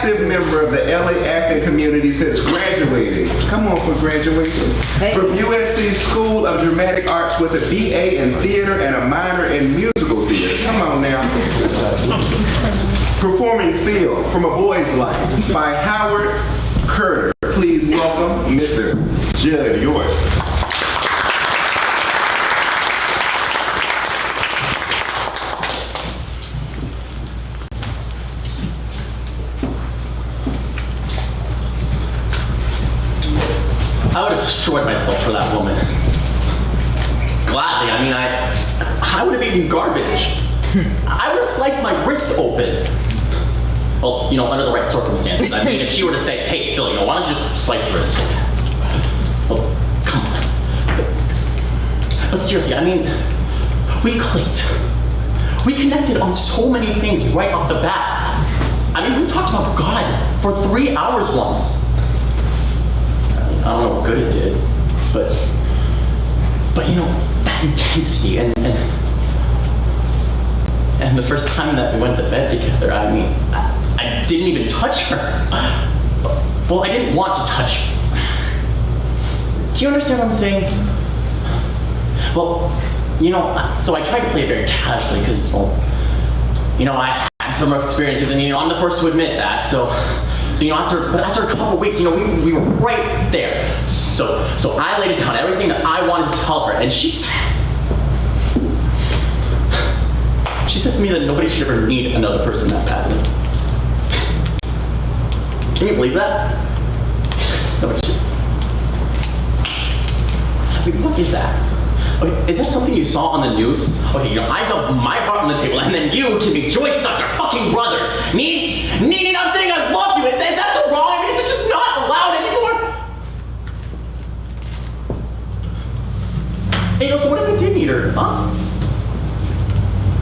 active member of the LA acting community since graduating. Come on for graduation. From USC School of Dramatic Arts with a BA in theater and a minor in musical theater. Come on now. Performing Phil from A Boy's Life by Howard Curter. Please welcome Mr. Judd York. I would have destroyed myself for that woman. Gladly, I mean, I would have eaten garbage. I would have sliced my wrists open. Well, you know, under the right circumstances. I mean, if she were to say, hey, Phil, you know, why don't you slice your wrists open? Well, come on. But seriously, I mean, we clicked. We connected on so many things right off the bat. I mean, we talked about God for 3 hours once. I don't know what good it did, but you know, that intensity and the first time that we went to bed together, I mean, I didn't even touch her. Well, I didn't want to touch her. Do you understand what I'm saying? Well, you know, so I tried to play it very casually because, well, you know, I had some rough experiences and, you know, I'm the first to admit that, so you know, after a couple of weeks, you know, we were right there. So I laid down everything that I wanted to tell her, and she says to me that nobody should ever need another person that badly. Can you believe that? Nobody should. I mean, what is that? Okay, is that something you saw on the news? Okay, you know, I dumped my heart on the table, and then you can be Joyce Dr. fucking Brothers. Need, I'm saying I love you. Is that so wrong? I mean, it's just not allowed anymore. Hey, you know, so what if I did need her, huh?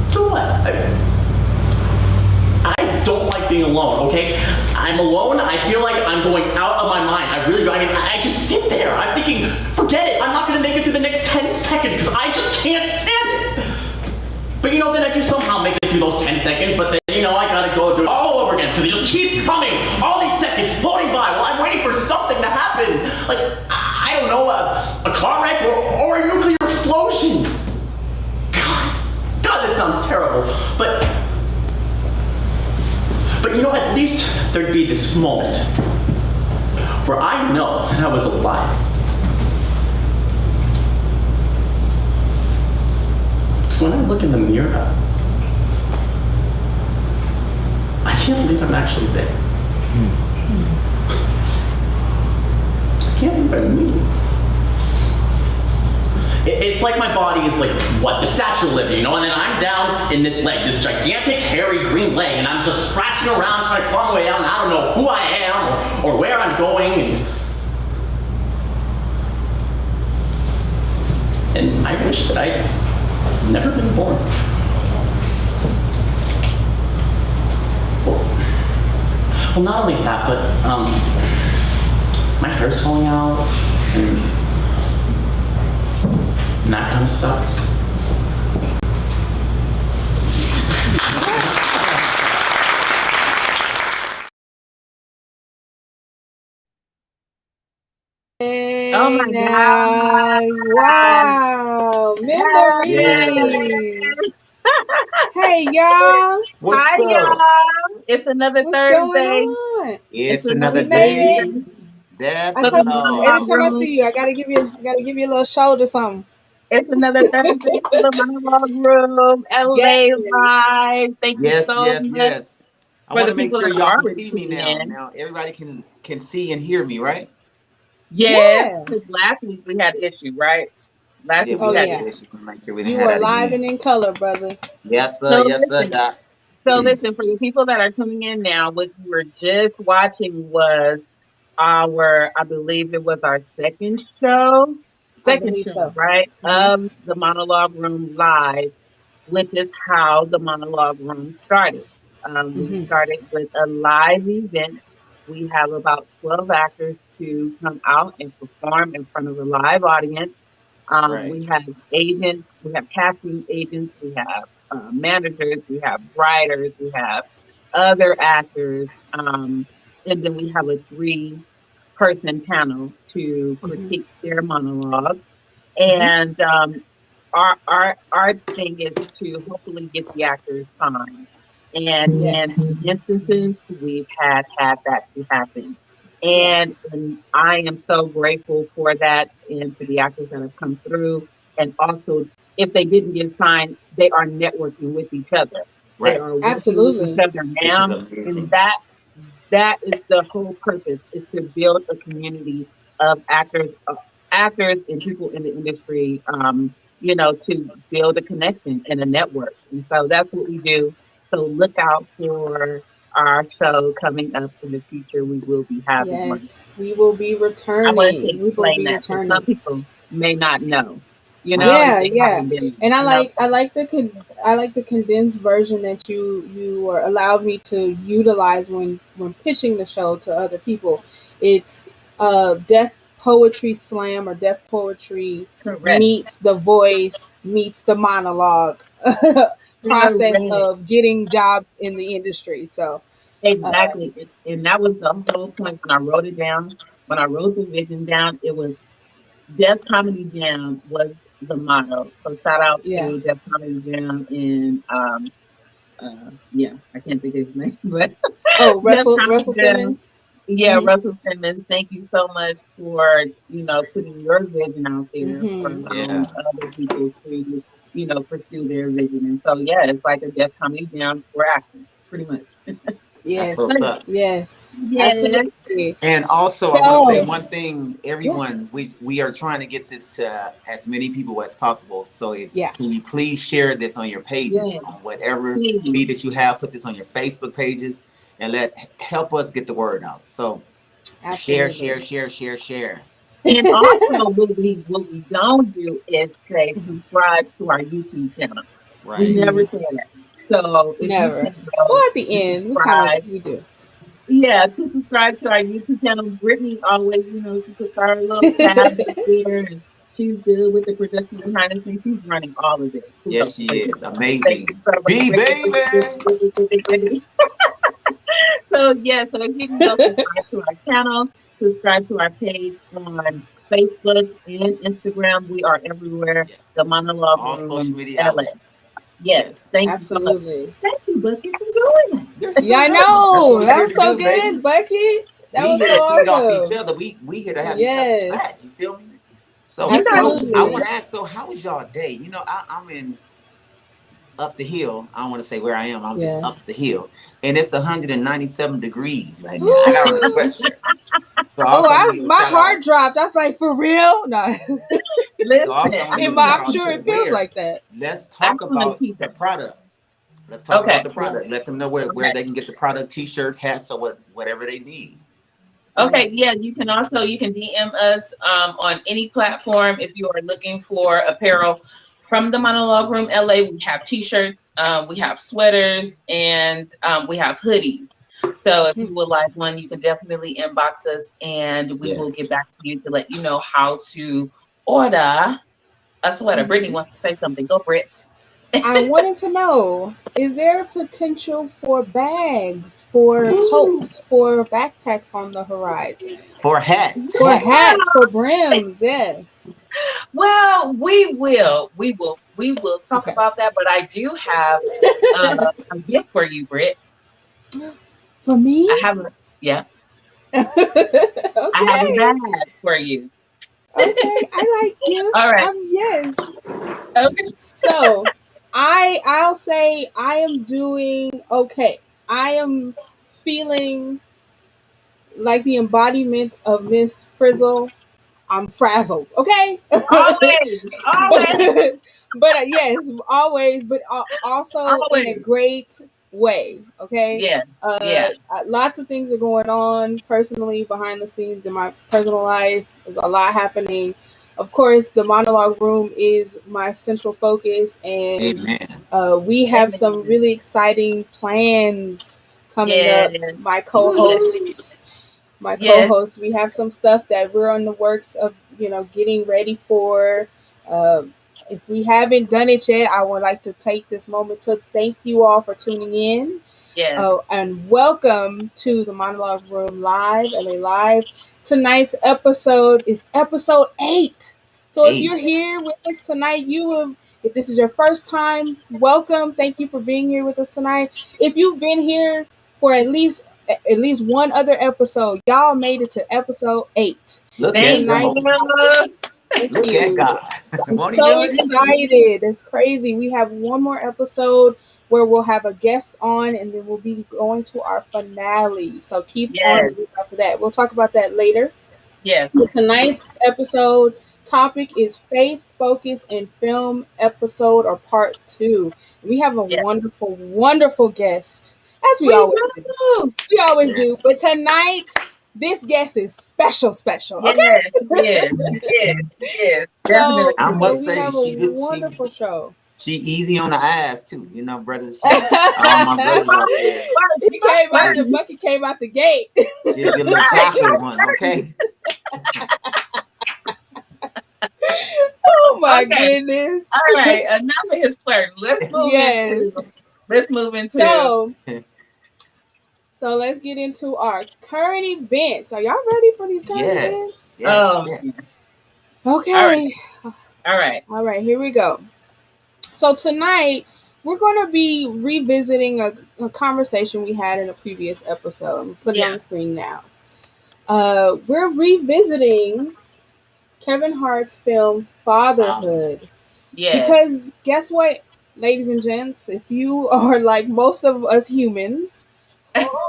So what? I don't like being alone, okay? I'm alone, I feel like I'm going out of my mind. I really do. I mean, I just sit there. I'm thinking, forget it. I'm not gonna make it through the next 10 seconds because I just can't stand it. But you know, then I do somehow make it through those 10 seconds, but then, you know, I gotta go do it all over again because they just keep coming. All these seconds floating by while I'm waiting for something to happen. Like, I don't know, a car wreck or a nuclear explosion. God, that sounds terrible. But you know, at least there'd be this moment where I know that I was alive. Because when I look in the mirror, I can't believe I'm actually there. I can't believe I'm me. It's like my body is like, what, the Statue of Liberty, you know? And then I'm down in this leg, this gigantic, hairy, green leg, and I'm just scratching around, trying to claw my way out, and I don't know who I am or where I'm going. And I wish that I'd never been born. Well, not only that, but my hair's falling out, and that kind of sucks. Oh my God. Wow. Memories. Hey, y'all. Hi, y'all. It's another What's Thursday. going on? It's another We made day. it. That's I told you, all. every time I see you, I gotta give you a little shoulder something. It's another Thursday for the Monologue Room, Yes. LA Live. Thank you Yes, so yes, much yes. I for want the to make people sure that y'all are can see me tuning now. in. Now everybody can see and hear me, right? Yes, Yeah. because last week we had issue, right? Last Yeah, week we we had had yeah. issue. this. Make sure we didn't You have are that live again. and in color, brother. Yes, sir. So Yes, sir, listen, Doc. for the people that are tuning in now, what you were just watching was I believe it was our second show, I believe so. right? Mhm. Of the Monologue Room Live, which is how the Monologue Room started. We Mhm. started with a live event. We have about 12 actors to come out and perform in front of a live audience. Right. We have agents, we have casting agents, we have managers, we have writers, we have other actors, and then we have a three-person panel to Hmm. critique their monologue. Hmm. And our thing is to hopefully get the actors signed. And in Yes. instances, we've had that to happen. Yes. And I am so grateful for that and for the actors that have come through. And also, if they didn't get signed, they are networking with each other. They Right. are working with each Absolutely. other Which is now. And amazing. that is the whole purpose, is to build a community of actors and people in the industry, to build a connection and a network. And so that's what we do. So look out for our show coming up in the future. We will be having one. Yes. We will be I wanted to returning. We will explain be that because some returning. people may not know, Right. if Yeah, they yeah. haven't been, And I like the condensed version that you were allowed me to utilize when pitching the show to other people. It's deaf poetry slam, or deaf poetry correct. meets the voice meets the monologue process Correct. of getting jobs in the industry. So uh, Exactly. And that was the whole point when I wrote it down. When I wrote the vision down, it was Deaf Comedy Jam was the motto. So shout out yeah. to Deaf Comedy Jam and yeah, I can't think of his name, but Oh, Deaf Russell Comedy Jam. Simmons. Yeah, Hmm. Russell Simmons, thank you so much for, putting your vision out there for Hmm. allowing Yeah. other people to, pursue their vision. And so yeah, it's like a Deaf Comedy Jam for actors, pretty much. That's But what's Yes. up. Yes. yeah, Absolutely. And also, I want to say So one thing, yeah. everyone. We are trying to get this to as many people as possible. So, Yeah. can you please share this on your pages, yeah, on whatever please. feed that you have? Put this on your Facebook pages, and help us get the word out. So, share, share, Absolutely. share, share, share. And also, what we don't do is say Mhm. subscribe to our YouTube channel. We Right. never Mhm. say that. So if you Never. can Well, go at the and end, subscribe, we do. yeah, to subscribe to our YouTube channel. Brittany always, she puts our little tabs up there, and she's good with the production behind the scenes. She's running all of this. Yes, So she is thank you amazing. so much, B Brittany. baby. Brittany. So yeah, so if you can go subscribe to our channel, subscribe to our page on Facebook and Instagram. We are everywhere. Yes. The Monologue All social Room, media LA. outlets. Yes, Yes. thank you so much. Absolutely. Thank you, Bucky, for doing You're that. Yeah, so I welcome. That's what know. we're That here was to so do, good, baby. Bucky. That We was here so to feed off each awesome. other. We here to have each other's Yes. back. You feel me? So You guys I do. want Absolutely. to ask. So how was y'all day? I'm in up the hill. I don't want to say where I am. I'm just Yeah. up the hill, and it's 197 degrees right now. I got on a sweatshirt. So I Oh, also want to give a my shout heart out. dropped. I was like, for real? No. So also I Listen, want to give a shout I'm out sure to it feels Where. like that. Let's I talk want to about keep the it. product. Let's talk about Okay. the product. Let Yes. them know where Okay. they can get the product, t-shirts, hats, or whatever they need. Okay, yeah, Yes. you can DM us on any platform if you are looking for apparel from the Monologue Room LA. We have t-shirts, we have sweaters, and we have hoodies. So if Hmm. you would like one, you can definitely inbox us, and we will Yes. get back to you to let you know how to order a sweater. Brittany Hmm. wants to say something. Go, Britt. I wanted to know, is there potential for bags, for Ooh, totes, for backpacks on the horizon? For hats, For hats. hats, for brims, yes. well, we will talk Okay. about that, but I do have a gift for you, Britt. For I me? have a yeah, I have a Okay. bag for you. Okay. I like All gifts. right. Yes. Okay. So I'll say I am doing okay. I am feeling like the embodiment of Miss Frizzle. I'm frazzled, okay? Always, but always, yes, always, but also in a always. great way, okay? Yeah, yeah, Lots of things are going on personally behind the scenes in my personal life. There's a lot happening. Of course, the monologue room is my central focus, and Amen. we have some amen. really exciting plans coming Yeah, up. My yes, co-hosts, yes. we have some stuff that we're on the works of, getting ready for. Um, if we haven't done it yet, I would like to take this moment to thank you all for tuning in. Yes. And welcome to the Monologue Room Live, LA Live. Tonight's episode is episode 8. So if you're 8. here with us tonight, if this is your first time, welcome. Thank you for being here with us tonight. If you've been here for at least one other episode, y'all made it to episode 8. Look And at Thank tonight, God. you. thank Look at you. God. I'm Won't he so do it? excited. It's crazy. We have one more episode where we'll have a guest on, and then we'll be going to our finale. So keep on Yes. looking out for that. We'll talk about that later. Yes. But tonight's episode topic is faith, focus, and film episode or part 2. We have a Yes. wonderful, wonderful guest, as we We always do. do. We always Yeah. do. But tonight, this guest is special. Okay. Yes. Yes. Yes. Yes. Definitely. So, I so must we say, have a wonderful show. she easy on the eyes too. You know, brothers. All my brothers out there. He came out the bucket, came out the gate. She'll get a little chocolate one, okay? Oh my Okay. goodness. All right. Enough of his flirt. Yes. Let's move into. So let's get into our current events. Are y'all ready for these current Yes. events? Yes. Okay. All right. All right, here we go. So tonight we're going to be revisiting a conversation we had in a previous episode. I'm putting it on the screen now. We're revisiting Kevin Hart's film Fatherhood. Yes. Because guess what, ladies and gents, if you are like most of us humans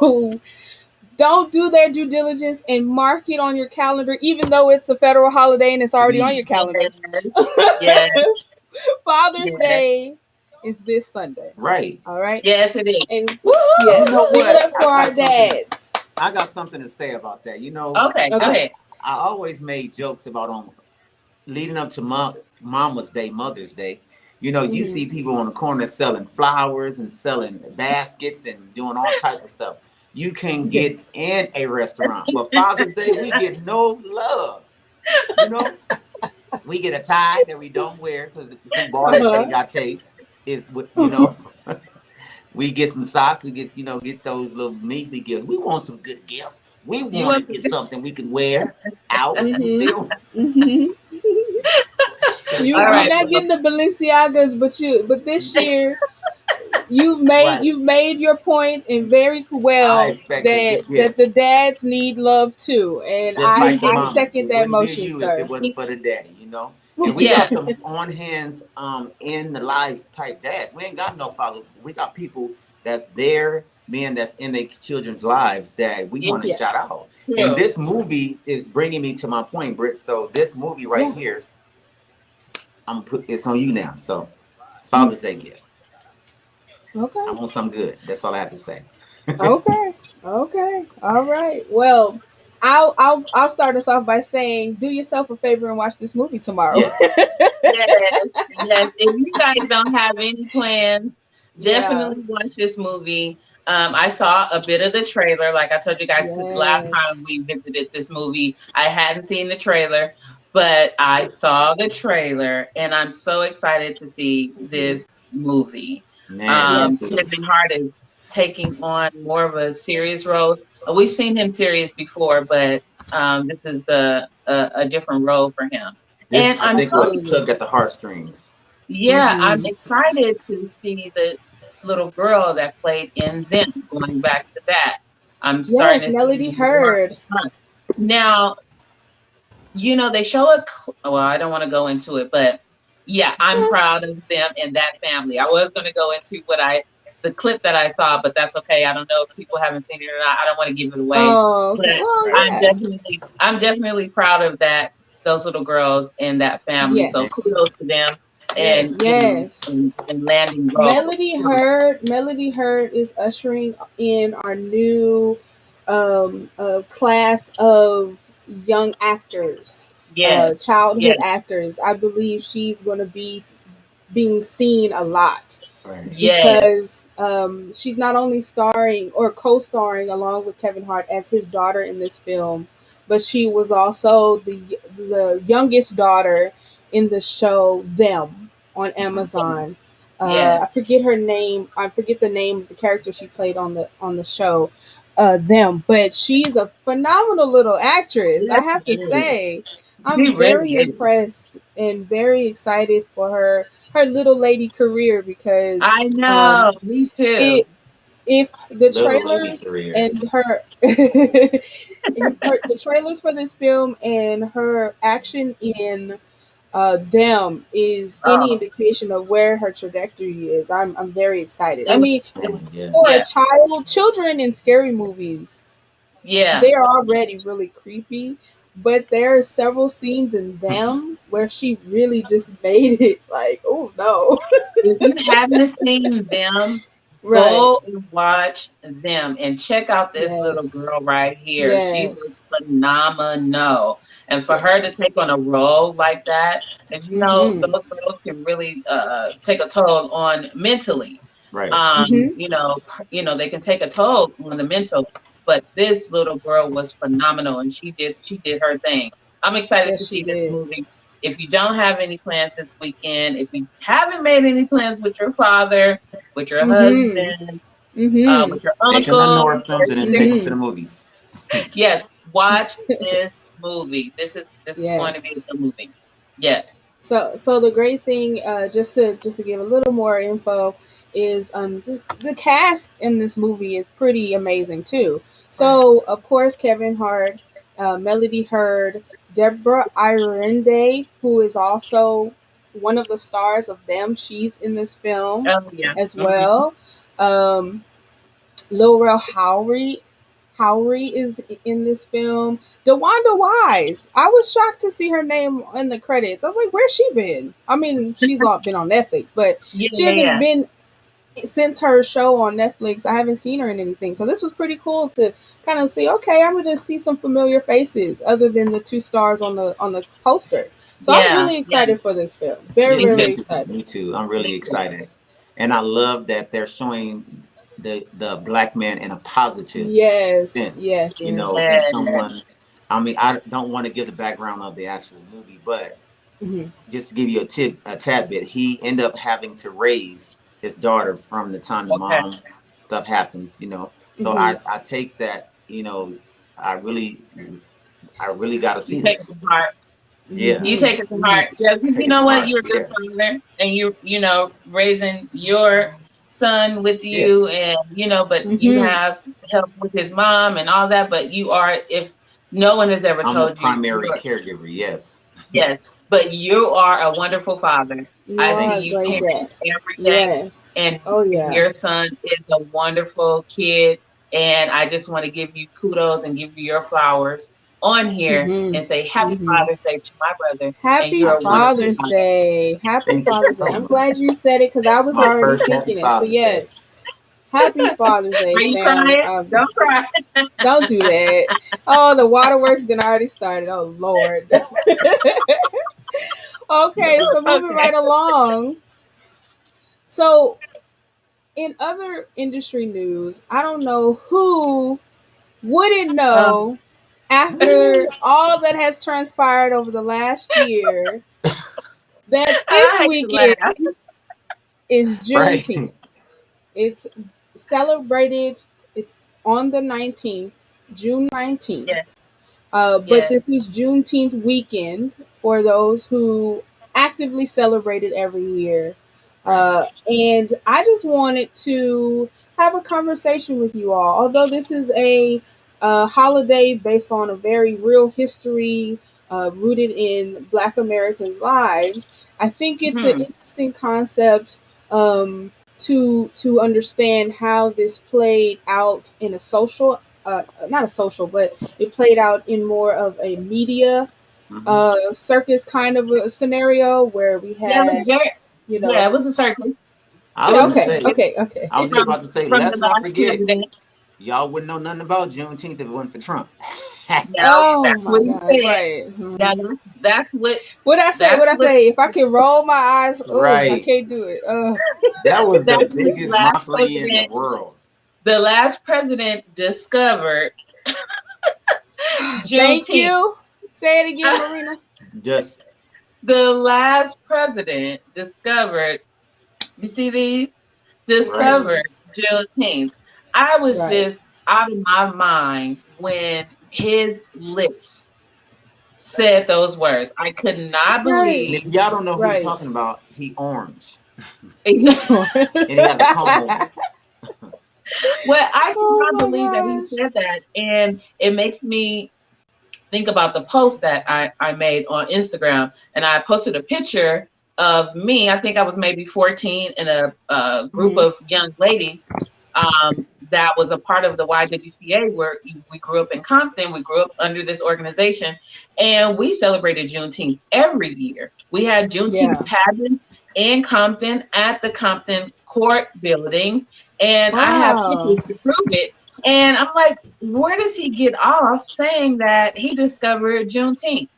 who don't do their due diligence and mark it on your calendar, even though it's a federal holiday and it's already on your calendar. Yes. Father's Day is this Sunday. Right. All right. Yes, it is. And Woo! yes, You know give what? it up for our dads. I got something to say about that. You know, Okay. Go ahead. I always made jokes about leading up to Mama's Day, Mother's Day. You know, you see people on the corner selling flowers and selling baskets and doing all type of stuff. You can get in a restaurant, but Father's Day we get no love. You know, we get a tie that we don't wear because who bought it? They got taste. Is what you know. We get some socks. We get those little measly gifts. We want some good gifts. We want to get something we can wear out. Mhm. You Mhm. You're not getting the Balenciagas, but this year you've made your point, and very well that the dads need love too, and I second that motion, sir. If it wasn't for the daddy, you know. And we got some on hands in the lives type dads. We ain't got no father. We got people that's there, men that's in their children's lives that we want to shout out. Yeah. And this movie is bringing me to my point, Britt. So this movie right here, it's on you now. So Father's Day gift. Okay. I want something good. That's all I have to say. Okay. All right. Well, I'll start us off by saying, do yourself a favor and watch this movie tomorrow. Yes. If you guys don't have any plans, definitely watch this movie. I saw a bit of the trailer, like I told you guys, because last time we visited this movie, I hadn't seen the trailer, but I saw the trailer, and I'm so excited to see this movie. Kevin Hart is taking on more of a serious role. We've seen him serious before, but this is a different role for him. And I think what tugged at the heartstrings. Yeah, I'm excited to see the little girl that played in them. Going back to that, I'm starting to Melody Hurd. Now, they show well, I don't want to go into it, but yeah, I'm proud of them and that family. I was going to go into the clip that I saw, but that's okay. I don't know if people haven't seen it or not. I don't want to give it away. But I'm definitely proud of those little girls and that family. Yes. So kudos to them. And landing roles. Melody Hurd is ushering in our new class of young actors. Childhood actors. I believe she's going to be being seen a lot. Right. Because she's not only starring or co-starring along with Kevin Hart as his daughter in this film, but she was also the youngest daughter in the show Them on Amazon. Yeah. I forget her name. I forget the name of the character she played on the show. Them, but she's a phenomenal little actress. I Yes, have to she is. say, She I'm really very is. impressed and very excited for her little lady career because I know. Me too. it if the Little lady trailers career. and her the trailers for this film and her action in them is any Oh, indication of where her trajectory is. I'm very excited. I it was. mean, It was. Yeah. for a Yeah. child, children in scary movies, Yeah. they're already really creepy. But there are several scenes in them where she really just made it like, oh no. If you haven't seen them, Right. go and watch them and check out this little Yes. girl right here. She was Yes. phenomenal. And for her to Yes. take on a role like that, and Mm-hmm. those roles can really take a toll on mentally. Right. Mm-hmm. They can take a toll on the mental. But this little girl was phenomenal, and she did her thing. I'm excited to Yes, she see this did. movie. If you don't have any plans this weekend, if you haven't made any plans with your father, with your Mm-hmm. husband, Mm-hmm. with your Take them to uncle, Northrum's and then take them to Mm-hmm. the movies. yes, watch this movie. This is going to be Yes. a good movie. Yes. So the great thing, just to give a little more info, is the cast in this movie is pretty amazing too. Right. So of course Kevin Hart, Melody Hurd, Deborah Irende, who is also one of the stars of them. She's in this film Oh yeah. as Hmm. well. Um, Laurel Howery is in this film. DeWanda Wise. I was shocked to see her name in the credits. I was like, where's she been? I mean, she's been on Netflix, but Yeah, she yeah, hasn't yeah. been since her show on Netflix. I haven't seen her in anything. So this was pretty cool to kind of see, okay, I'm gonna see some familiar faces other than the two stars on the poster. So I'm Yeah, really yeah. excited for this film. Very, Yeah, Me too. me very too. excited. Me too. I'm really Me too. excited. And I love that they're showing the black man in a positive Yes, sense. You yes. know, as Yeah. someone, I mean, I don't want to give the background of the actual movie, but Hmm. just to give you a tad bit, he ended up having to raise his daughter from the time the Okay. mom stuff happens, you know. So Hmm. I take that, I really I really got to You see take it this. to heart. Yeah, You Hmm. take it to heart. Yeah, I you take it know to what? heart. You're a good Yeah, father, and raising your son with you, yes. and but you Hmm. have help with his mom and all that. But you are, if no one has ever I'm the told you, primary caregiver. Yes. yes, but you are a wonderful father. You I Thank see are a you. you great parent dad. every day, Yes. and Oh yeah. your son is a wonderful kid. And I just want to give you kudos and give you your flowers on here Hmm. and say Happy Hmm. Father's Day to my brother. And Happy you're I a wonderful appreciate Father's it. father. Day. Happy Thank you Father's Day. so I'm much. glad you said it because I was My already first Happy thinking it. So Father's Day. yes. Happy Father's Day, Are you Sam. crying? Don't cry. Don't do that. Oh, the waterworks did already started. Oh Lord. Okay, so moving Okay. right along. So in other industry news, I don't know who wouldn't Um, know after all that has transpired over the last year that this I hate to weekend laugh. is Right. Juneteenth. It's celebrated, it's on the 19th, June 19th. Yes, But yes. this is Juneteenth weekend for those who actively celebrate it every year. Right. And I just wanted to have a conversation with you all. Although this is a holiday based on a very real history rooted in Black Americans' lives, I think it's an Hmm. interesting concept to understand how this played out in a social, not a social, but it played out in more of a media Hmm. circus kind of a scenario where we Yeah, it was had, very, you yeah, know, it was a circus. I It was was gonna a okay, say, circus okay, okay. I was just from about to say, from the let's not last forget, president. y'all wouldn't know nothing about Juneteenth if it wasn't for Trump. Now Oh that's my what he God, said. right. Now Mhm. that's what What I say? that's What I what say? If I can roll my eyes, oh, I Right. can't do it. That was the that's what the biggest last mockery in the president world. the last president discovered Thank Juneteenth. you. Say it again, Marina. Just The last president discovered You see these? Right. Discover Juneteenth. I was Right. just out of my mind when his lips said those words. I could not Right. And if believe. y'all don't know who he's Right. talking about, he orange He's on. and he has a comb over. Well, I could Oh not my believe that he gosh. said that. And it makes me think about the post that I made on Instagram. And I posted a picture of me. I think I was maybe 14 in a group Mhm. of young ladies that was a part of the YWCA where we grew up in Compton. We grew up under this organization and we celebrated Juneteenth every year. We had Juneteenth Yeah. pageants in Compton at the Compton Court building. And I have Wow. pictures to prove it. And I'm like, where does he get off saying that he discovered Juneteenth?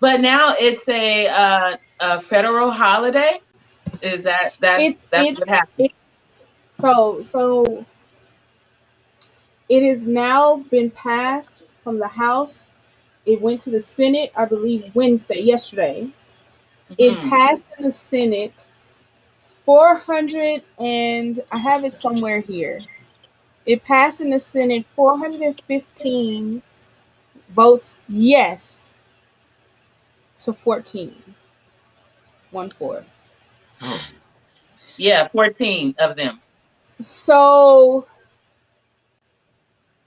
But now it's a federal holiday. Is that's what It's happened? it, so it has now been passed from the House. It went to the Senate, I believe, yesterday. It Hmm. passed in the Senate 400, and I have it somewhere here. It passed in the Senate 415 votes yes to 14. 1-4. Oh, Yeah, 14 of them. So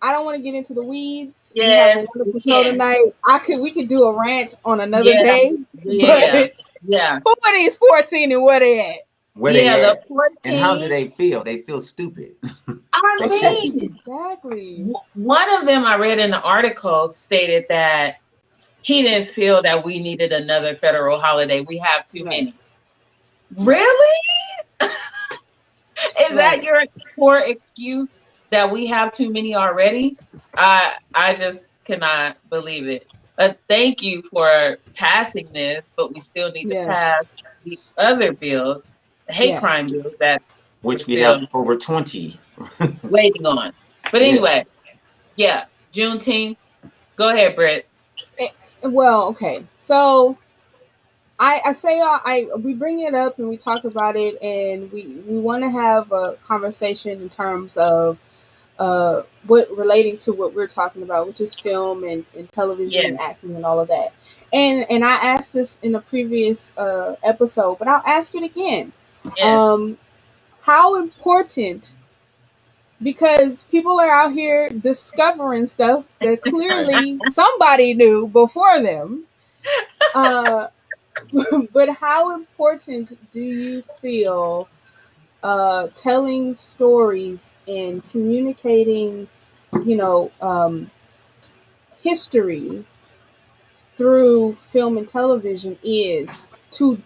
I don't want to get into the weeds. We have a Yes, we wonderful show can. tonight. We could do a rant on another Yeah, day, but yeah, yeah, who are these 14 and where they at? where yeah. they The at? And how do 14. they feel? They feel stupid. I They say. mean, Exactly. one of them I read in the article stated that he didn't feel that we needed another federal holiday. We have too Right. many. Really? Is that Right. your poor excuse that we have too many already? I just cannot believe it. Thank you for passing this, but we still need to pass Yes. the other bills, the hate crime Yes. bills that we're Which we still have over 20. waiting on. But Yeah. anyway, yeah, Juneteenth. Go ahead, Britt. Eh, well, okay. So I say we bring it up and we talk about it and we want to have a conversation in terms of what relating to what we're talking about, which is film and television Yeah, and acting and all of that. And I asked this in a previous episode, but I'll ask it again. yes. Um, how important, because people are out here discovering stuff that clearly somebody knew before them. Uh, but how important do you feel telling stories and communicating, you know, history through film and television is to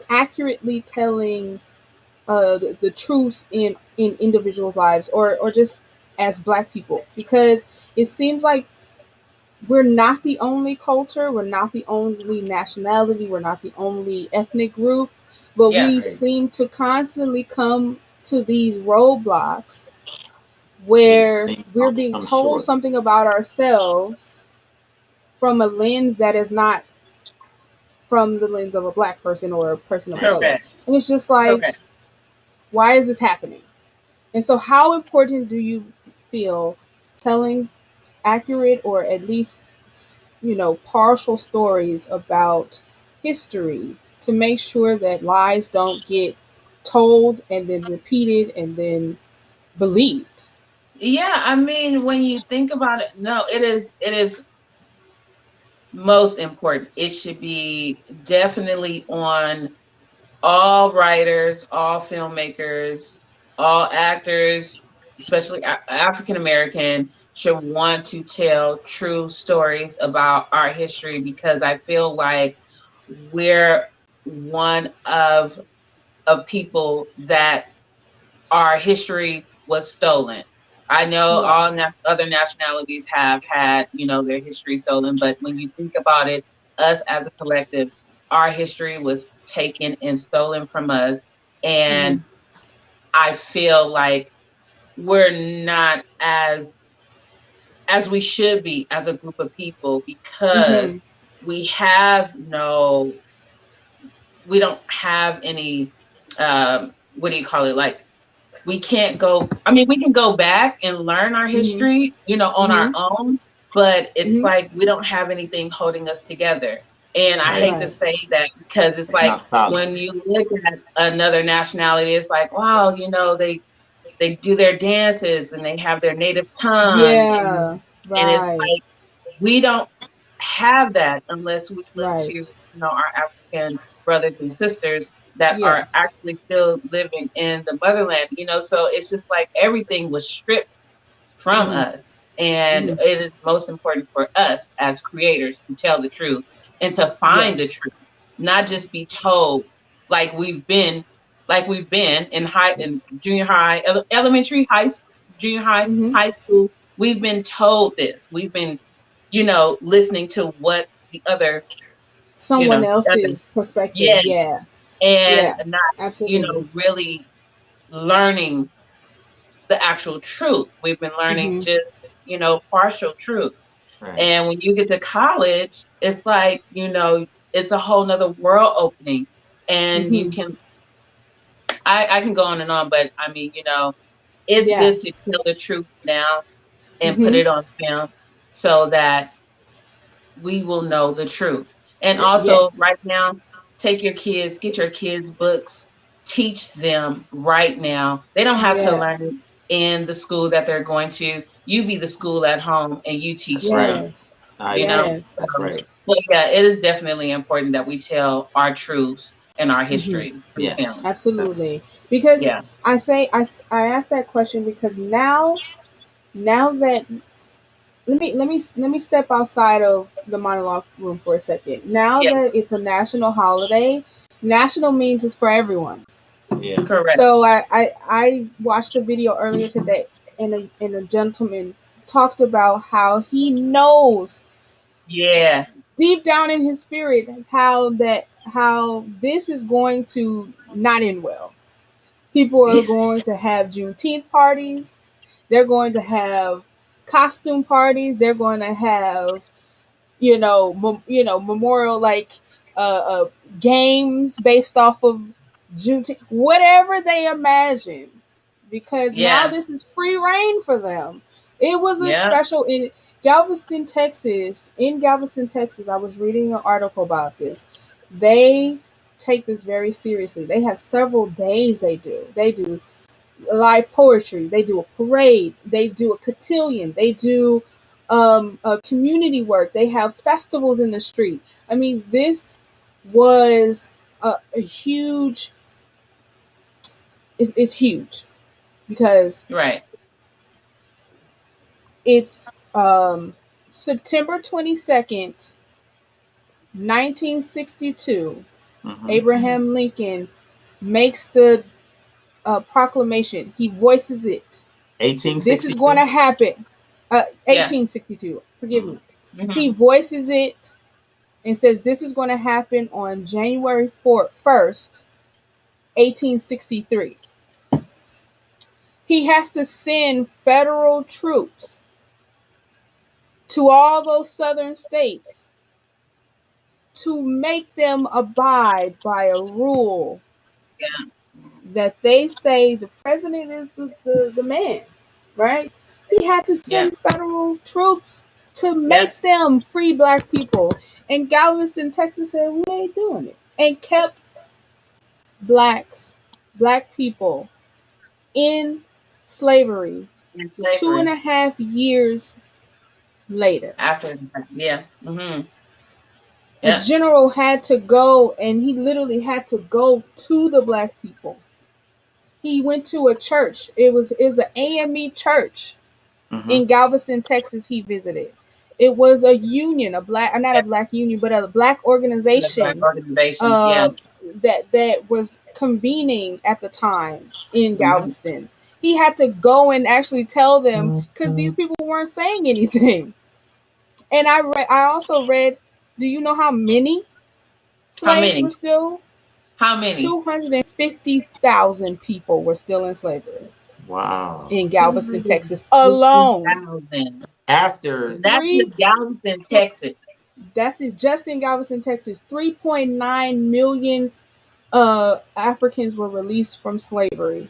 accurately telling the truths in individuals' lives or just as Black people, because it seems like we're not the only culture, we're not the only nationality, we're not the only ethnic group, but Yeah. we Right. seem to constantly come to these roadblocks We where seem we're always being come told short. something about ourselves from a lens that is not from the lens of a Black person or a person of color. Correct. And it's just like, Correct. why is this happening? And so, how important do you feel telling accurate or at least, partial stories about history to make sure that lies don't get told and then repeated and then believed? Yeah, I mean, when you think about it, no, it is most important. It should be definitely on all writers, all filmmakers, all actors, especially African American, should want to tell true stories about our history because I feel like we're one of people that our history was stolen. I know Yeah. all other nationalities have had, their history stolen, but when you think about it, us as a collective, our history was taken and stolen from us. Mm-hmm. And I feel like we're not as we should be as a group of people because Mm-hmm. we have no we don't have any what do you call it? Like, we can't go, I mean, we can go back and learn our Mhm. history, you know, on our Mhm. own, but it's Mhm. like we don't have anything holding us together. And I Right. hate to Right. say that, because it's It's like not solid. when you look at another nationality, it's like, wow, you know, they do their dances and they have their native tongue, Yeah. and it's Right. like we don't have that unless we look to, Right. you know, our African brothers and sisters that are Yes. actually still living in the motherland, you know. So it's just like everything was stripped from Mhm. us. And Mhm. it is most important for us as creators to tell the truth and to find the Yes. truth, not just be told like we've been in junior high, elementary, junior high, Mhm. high school. We've been told this. We've been, you know, listening to what the other, you Someone know, the other, else's perspective. yeah, Yeah. and Yeah. not, you Absolutely. know, really learning the actual truth. We've been learning Mhm. just, you know, partial truth. Right. And when you get to college, it's like, you know, it's a whole nother world opening. And you Mhm. can, I can go on, but I mean, you know, it's Yeah. good to tell the truth now and put Mhm. it on film so that we will know the truth. And also, right Yes. now, get your kids books, teach them right now. They don't have to Yeah. learn it in the school that they're going to. You be the school at home and you That's teach right. them, Yes. I you know? agree. Yes. That's So, right. but yeah, it is definitely important that we tell our truths and our Mhm. history through Yes. film. That's Absolutely. Because Yeah. I asked that question because now that let me step outside of the monologue room for a second. Now Yeah. that it's a national holiday, national means it's for everyone. yeah. Correct. So I watched a video earlier today, and a gentleman talked about how he knows Yeah. deep down in his spirit how this is going to not end well. People are going to have Juneteenth parties. They're going to have costume parties. They're going to have memorial uh, games based off of Juneteenth, whatever they imagine, because now Yeah. this is free reign for them. It was a Yeah. special in Galveston, Texas. In Galveston, Texas, I was reading an article about this. They take this very seriously. They have several days they do. They do live poetry. They do a parade. They do a cotillion. They do community work. They have festivals in the street. I mean, this was a huge. It's huge because Right. it's September 22nd, 1962. Mm-hmm. Abraham Lincoln makes the proclamation. He voices it. This is going 1862. to happen. Yeah. 1862. Forgive Mm-hmm. me. He Hmm. voices it and says this is going to happen on January 1st, 1863. He has to send federal troops to all those southern states to make them abide by a rule Yeah. that they say the president is the man, right? He had to Yeah. send federal troops to Yeah. make them free black people. And Galveston, Texas said, we ain't doing it. And kept blacks, black people in slavery And two and slavery a half years later. after. Yeah. Hmm. A Yeah. general had to go, and he literally had to go to the black people. He went to a church. It was an AME church Mm-hmm. in Galveston, Texas. He visited. It was a union, a black, not Yeah. a black union, but a black The black organization organization. Yeah. uh, that was convening at the time in Hmm. Galveston. He had to go and actually tell them because these people weren't saying anything. And I also read. Do you know how many How slaves were many? still? How many? 250,000 people were still in slavery Wow. in Galveston, Texas alone. 250,000. After That's Three, just Galveston, th- Texas. that's it, just in Galveston, Texas. 3.9 million Africans were released from slavery,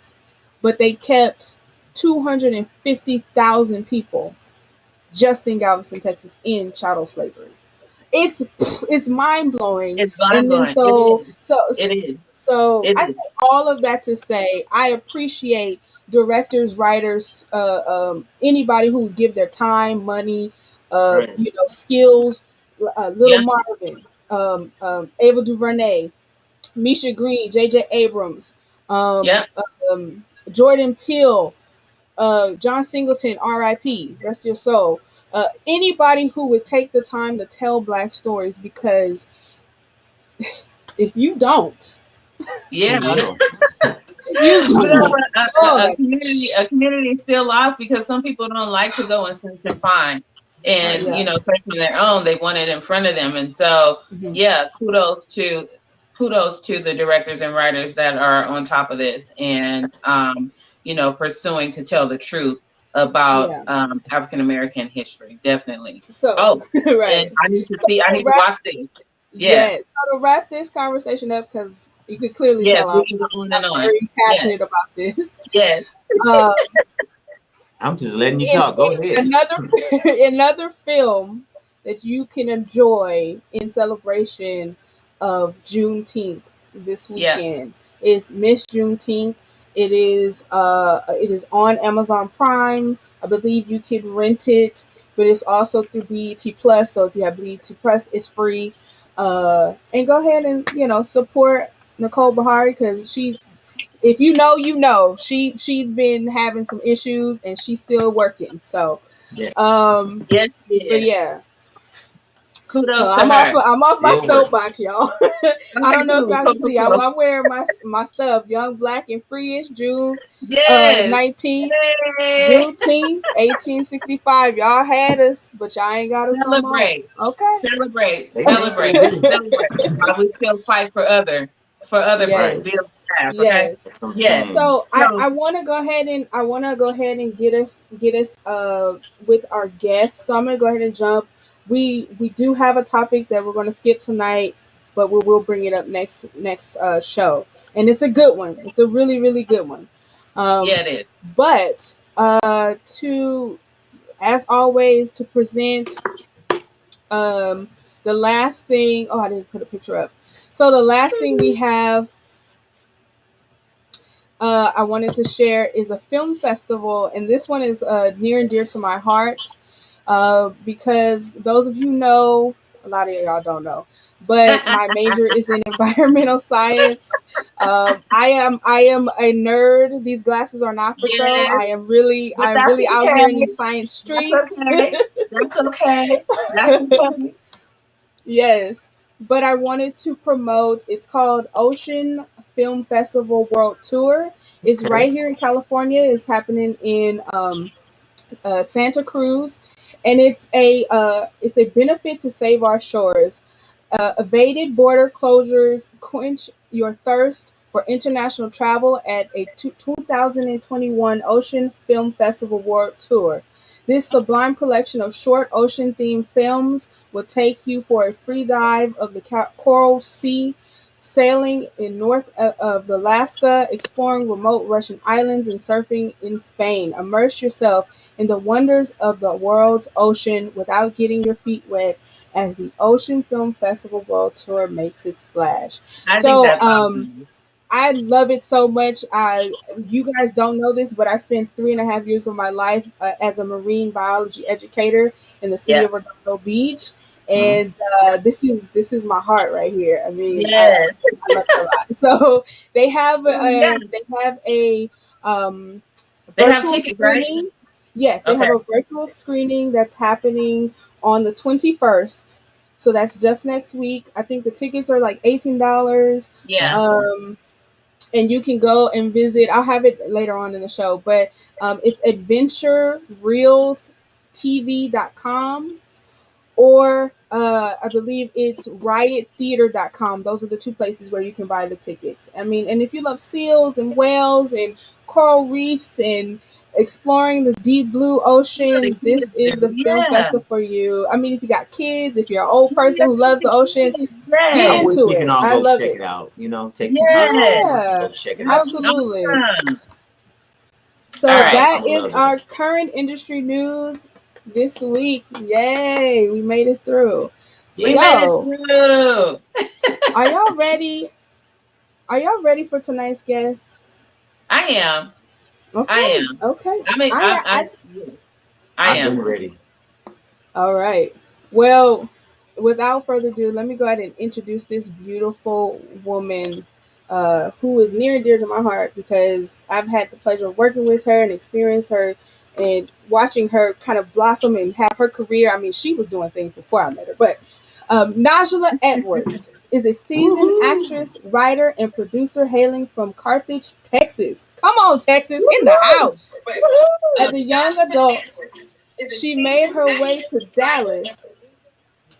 but they kept 250,000 people just in Galveston, Texas, in chattel slavery. It's mind blowing. It's And mind then blowing. It is. It is. It I is. say all of that to say I appreciate directors, writers, anybody who would give their time, money, Right. skills. Little Yeah. Marvin, Ava DuVernay, Misha Green, J.J. Abrams, um, Yep. Jordan Peele, John Singleton, R.I.P. Rest your soul. Anybody who would take the time to tell Black stories, because if you don't, Yeah. Who will? if you You know don't, what? oh, A community is still lost because some people don't like to go and search and find, and Right. yeah, searching their own, they want it in front of them, and so mhm. yeah, kudos to the directors and writers that are on top of this, and pursuing to tell the truth about Yeah. African American history, definitely. So, Oh, and right. So I to need to wrap, watch this. Yes, yes. So to wrap this conversation up, because you could clearly yes, tell we can go on and I'm on. very Yes, passionate about this. yes, Uh, I'm just letting you in talk. Go ahead. another another film that you can enjoy in celebration of Juneteenth this yeah. weekend is Miss Juneteenth. It is on Amazon Prime. I believe you can rent it, but it's also through BET Plus. So if you have BET Plus, it's free. And go ahead and support Nicole Bahari, because if you know, she's been having some issues and she's still working. So, Yes. um, Yes, but yes. yeah, so Kudos to I'm off. her. I'm off my Still working. soapbox, y'all. I Okay, don't know if cool, y'all cool, can cool, see. cool. I'm wearing my stuff. Young, Black, and Free-ish, June Yes. 19th, Yay. Juneteenth, 1865. Y'all had us, but y'all ain't got us no more. Celebrate. Okay. Celebrate. They Celebrate. definitely do. Celebrate. While we still fight for other Right. bills Yes. to pass. Okay? Yes. That's what I'm Yes. saying. So So I want to go ahead and get us with our guests. So I'm gonna go ahead and jump. We do have a topic that we're gonna skip tonight, but we will bring it up next show, and it's a good one. It's a really really good one. yeah, Um, it is. but to as always to present the last thing. Oh, I didn't put a picture up. So the last thing we have I wanted to share is a film festival, and this one is near and dear to my heart because those of you know, a lot of y'all don't know, but my major is in environmental science. I am a nerd. These glasses are not for show. Yes. But I'm that's really out okay. here in these science That's streets. okay. That's okay. That's okay. Yes, but I wanted to promote. It's called Ocean Film Festival World Tour. It's Okay. right here in California. It's happening in Santa Cruz, and it's a benefit to save our shores. Evaded border closures, quench your thirst for international travel at a 2021 Ocean Film Festival World Tour. This sublime collection of short ocean themed films will take you for a free dive of the Coral Sea, sailing in north of Alaska, exploring remote Russian islands, and surfing in Spain. Immerse yourself in the wonders of the world's ocean without getting your feet wet as the Ocean Film Festival World Tour makes its splash. I think So, that's awesome. I love it so much. You guys don't know this, but I spent 3.5 years of my life as a marine biology educator in the city Yeah. of Redondo Beach, Hmm. and this is my heart right here. I mean, Yes. I love it a lot. So they have Oh, yeah. a um, They have virtual tickets, right? screening. Yes, they Okay. have a virtual screening that's happening on the 21st. So that's just next week. I think the tickets are like $18. Yeah. Um, and you can go and visit. I'll have it later on in the show, but it's adventurereelstv.com, or I believe it's riottheater.com. Those are the two places where you can buy the tickets. I mean, and if you love seals and whales and coral reefs and exploring the deep blue Yeah, the ocean, this is kids the do. film Yeah. festival for you. I mean, if you got kids, if you're an old person who loves the ocean, I get Yes. wish into we can it. all I go love check it. it out. You know, take some time out Yes. and Yeah, go check it It'll out. be absolutely. awesome. All So right. I that is love it. our current industry news this week. Yay, we made it through. We made it So, through. are y'all ready? Are y'all ready for tonight's guest? I am. I Okay, am. okay. I mean, I yes, I I've been am. ready. All right. Well, without further ado, let me go ahead and introduce this beautiful woman who is near and dear to my heart because I've had the pleasure of working with her and experience her and watching her kind of blossom and have her career. I mean, she was doing things before I met her, but Knajula Edwards is a seasoned Woohoo! actress, writer, and producer hailing from Carthage, Texas. Come on, Texas, in the house. As a young adult, she made her way to Dallas,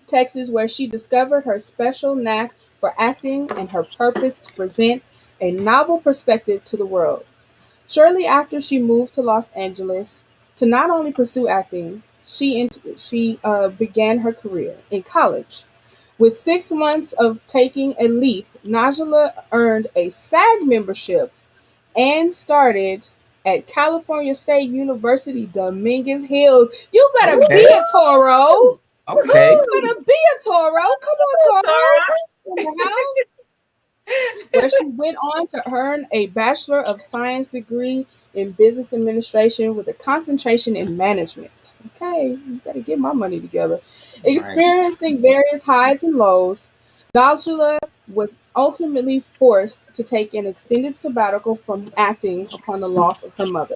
Texas, where she discovered her special knack for acting and her purpose to present a novel perspective to the world. Shortly after she moved to Los Angeles to not only pursue acting, she began her career in college. With 6 months of taking a leap, Najla earned a SAG membership and started at California State University, Dominguez Hills. You better be Okay. a Toro. Okay. You better be a Toro. Come on, All Toro. right. In the house. Where she went on to earn a Bachelor of Science degree in Business Administration with a concentration in management. Okay, you better get my money together. All right. Experiencing various highs and lows, Dalshula was ultimately forced to take an extended sabbatical from acting upon the loss of her mother.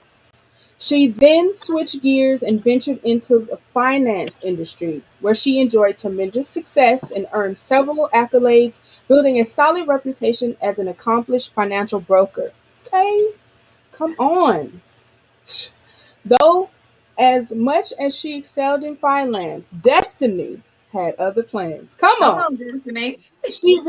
She then switched gears and ventured into the finance industry, where she enjoyed tremendous success and earned several accolades, building a solid reputation as an accomplished financial broker. Okay, come on. Though, as much as she excelled in finance, destiny had other plans. Come Come on. on, Destiny. She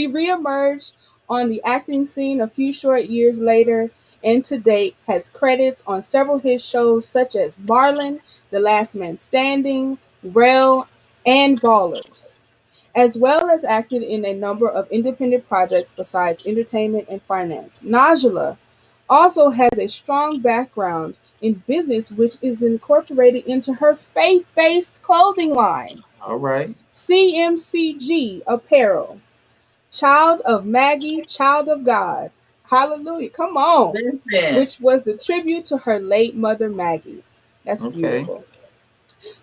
reemerged on the acting scene a few short years later and to date has credits on several hit shows such as Marlon, The Last Man Standing, Rel, and Ballers, as well as acted in a number of independent projects besides entertainment and finance. Najla also has a strong background in business, which is incorporated into her faith-based clothing line, All right. CMCG Apparel. Child of Maggie, Child of God. Hallelujah. Come on. Listen. Which was the tribute to her late mother, Maggie. That's Okay. beautiful.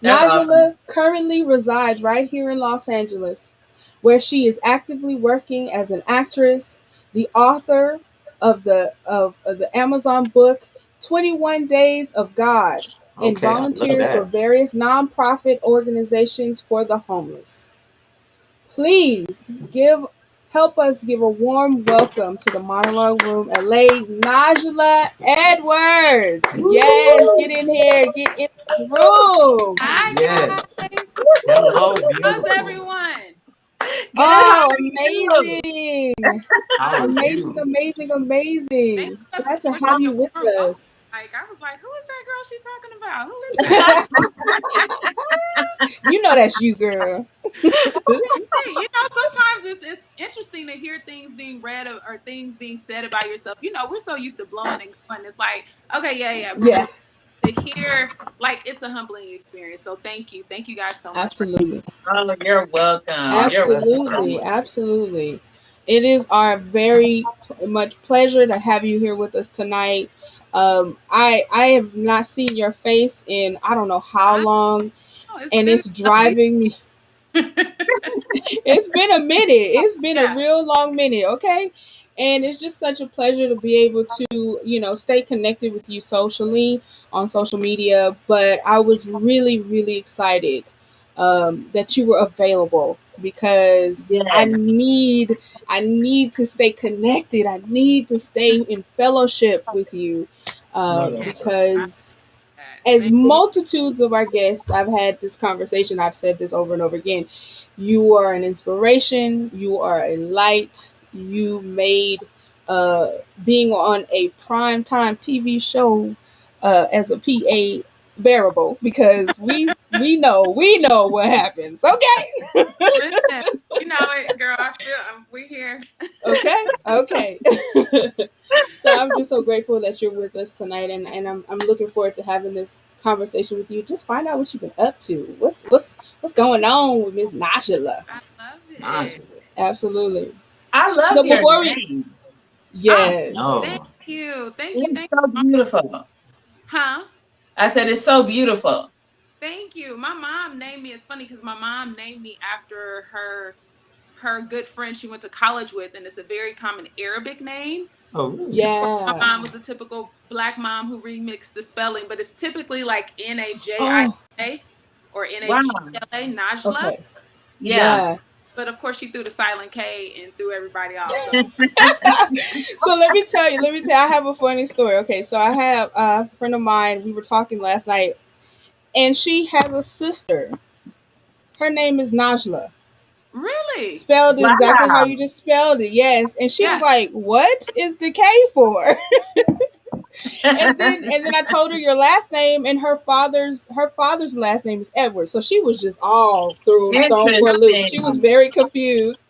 That's awesome. Najla currently resides right here in Los Angeles, where she is actively working as an actress, the author of the Amazon book 21 Days of God, and Okay. I love volunteers for that. various nonprofit organizations for the homeless. Please help us give a warm welcome to the monologue room and lady Najula Edwards. Yes, get Woo! in here, get in the room. Hi Yes. guys. Hello, How's beautiful. everyone? Good. How Oh, are you? amazing. How are Amazing, you? amazing, They amazing. must Glad have to joined have me you a with warm welcome. us. Like I was like, who is that girl she talking about? Who is that? You know that's you, girl. Hey, sometimes it's interesting to hear things being read or things being said about yourself. We're so used to blowing and going. It's like, okay, yeah, yeah, Yeah, but to hear like it's a humbling experience. So thank you guys so much for. absolutely. Oh, you're welcome. Our You're pleasure. Our welcome. Absolutely, pleasure. absolutely. It is our very much pleasure to have you here with us tonight. I have not seen your face in I don't know how I long, know it's and been it's a week. driving me. It's been a minute. It's been a Yeah. real long minute, okay? And it's just such a pleasure to be able to, stay connected with you socially on social media. But I was really, really excited that you were available because Yes. I need to stay connected. I need to stay in fellowship with you No, Yeah. that's right. I, because as thank multitudes of our guests, I've had this conversation, I've said this over and over again. You are an inspiration, you are a light, you made being on a primetime TV show as a PA bearable because we know what happens. Okay. Listen, you know it, girl. I feel we here. Okay. So I'm just so grateful that you're with us tonight, and I'm looking forward to having this conversation with you. Just find out what you've been up to. What's going on with Miss Najula? I love it. Gosh, Absolutely. I love So your before we name. yes. Thank no. you. It's so beautiful. Huh? I said it's so beautiful. Thank you. My mom named me. It's funny because my mom named me after her good friend she went to college with, and it's a very common Arabic name. Oh, really? My Yeah. mom was a typical black mom who remixed the spelling, but it's typically like Oh, Najia or Wow. Najla, Najla. okay. Yeah. Yeah. But of course, she threw the silent K and threw everybody off. So let me tell you, I have a funny story. Okay, so I have a friend of mine, we were talking last night, and she has a sister. Her name is Najla. Really? Spelled exactly how Wow. you just spelled it, yes. And she was Yeah. like, what is the K for? and then I told her your last name, and her father's last name is Edwards. So she was just all thrown for a loop. She was Interesting. very confused.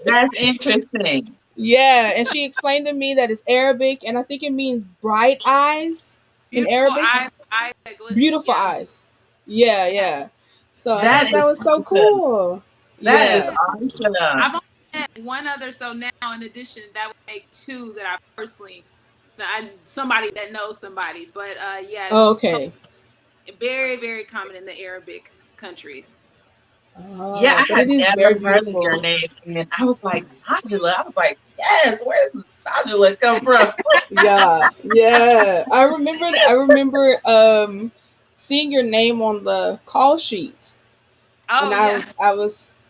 That's interesting. Yeah, and she explained to me that it's Arabic, and I think it means bright eyes in Beautiful Arabic. eyes that glisten. Beautiful Yes. eyes. Yeah, yeah. So I That thought that is was so awesome. cool. That is Yeah. awesome. I've only met one other, so now in addition, that would make two that I personally, somebody that knows somebody. But yeah, Oh, it's okay. very, very common in the Arabic countries. Yeah, Oh, I but had it is very never heard of your beautiful. name, and I was like, Najula. I was like, yes, where does Najula come from? Yeah, yeah. I remember seeing your name on the call sheet. And Oh yeah,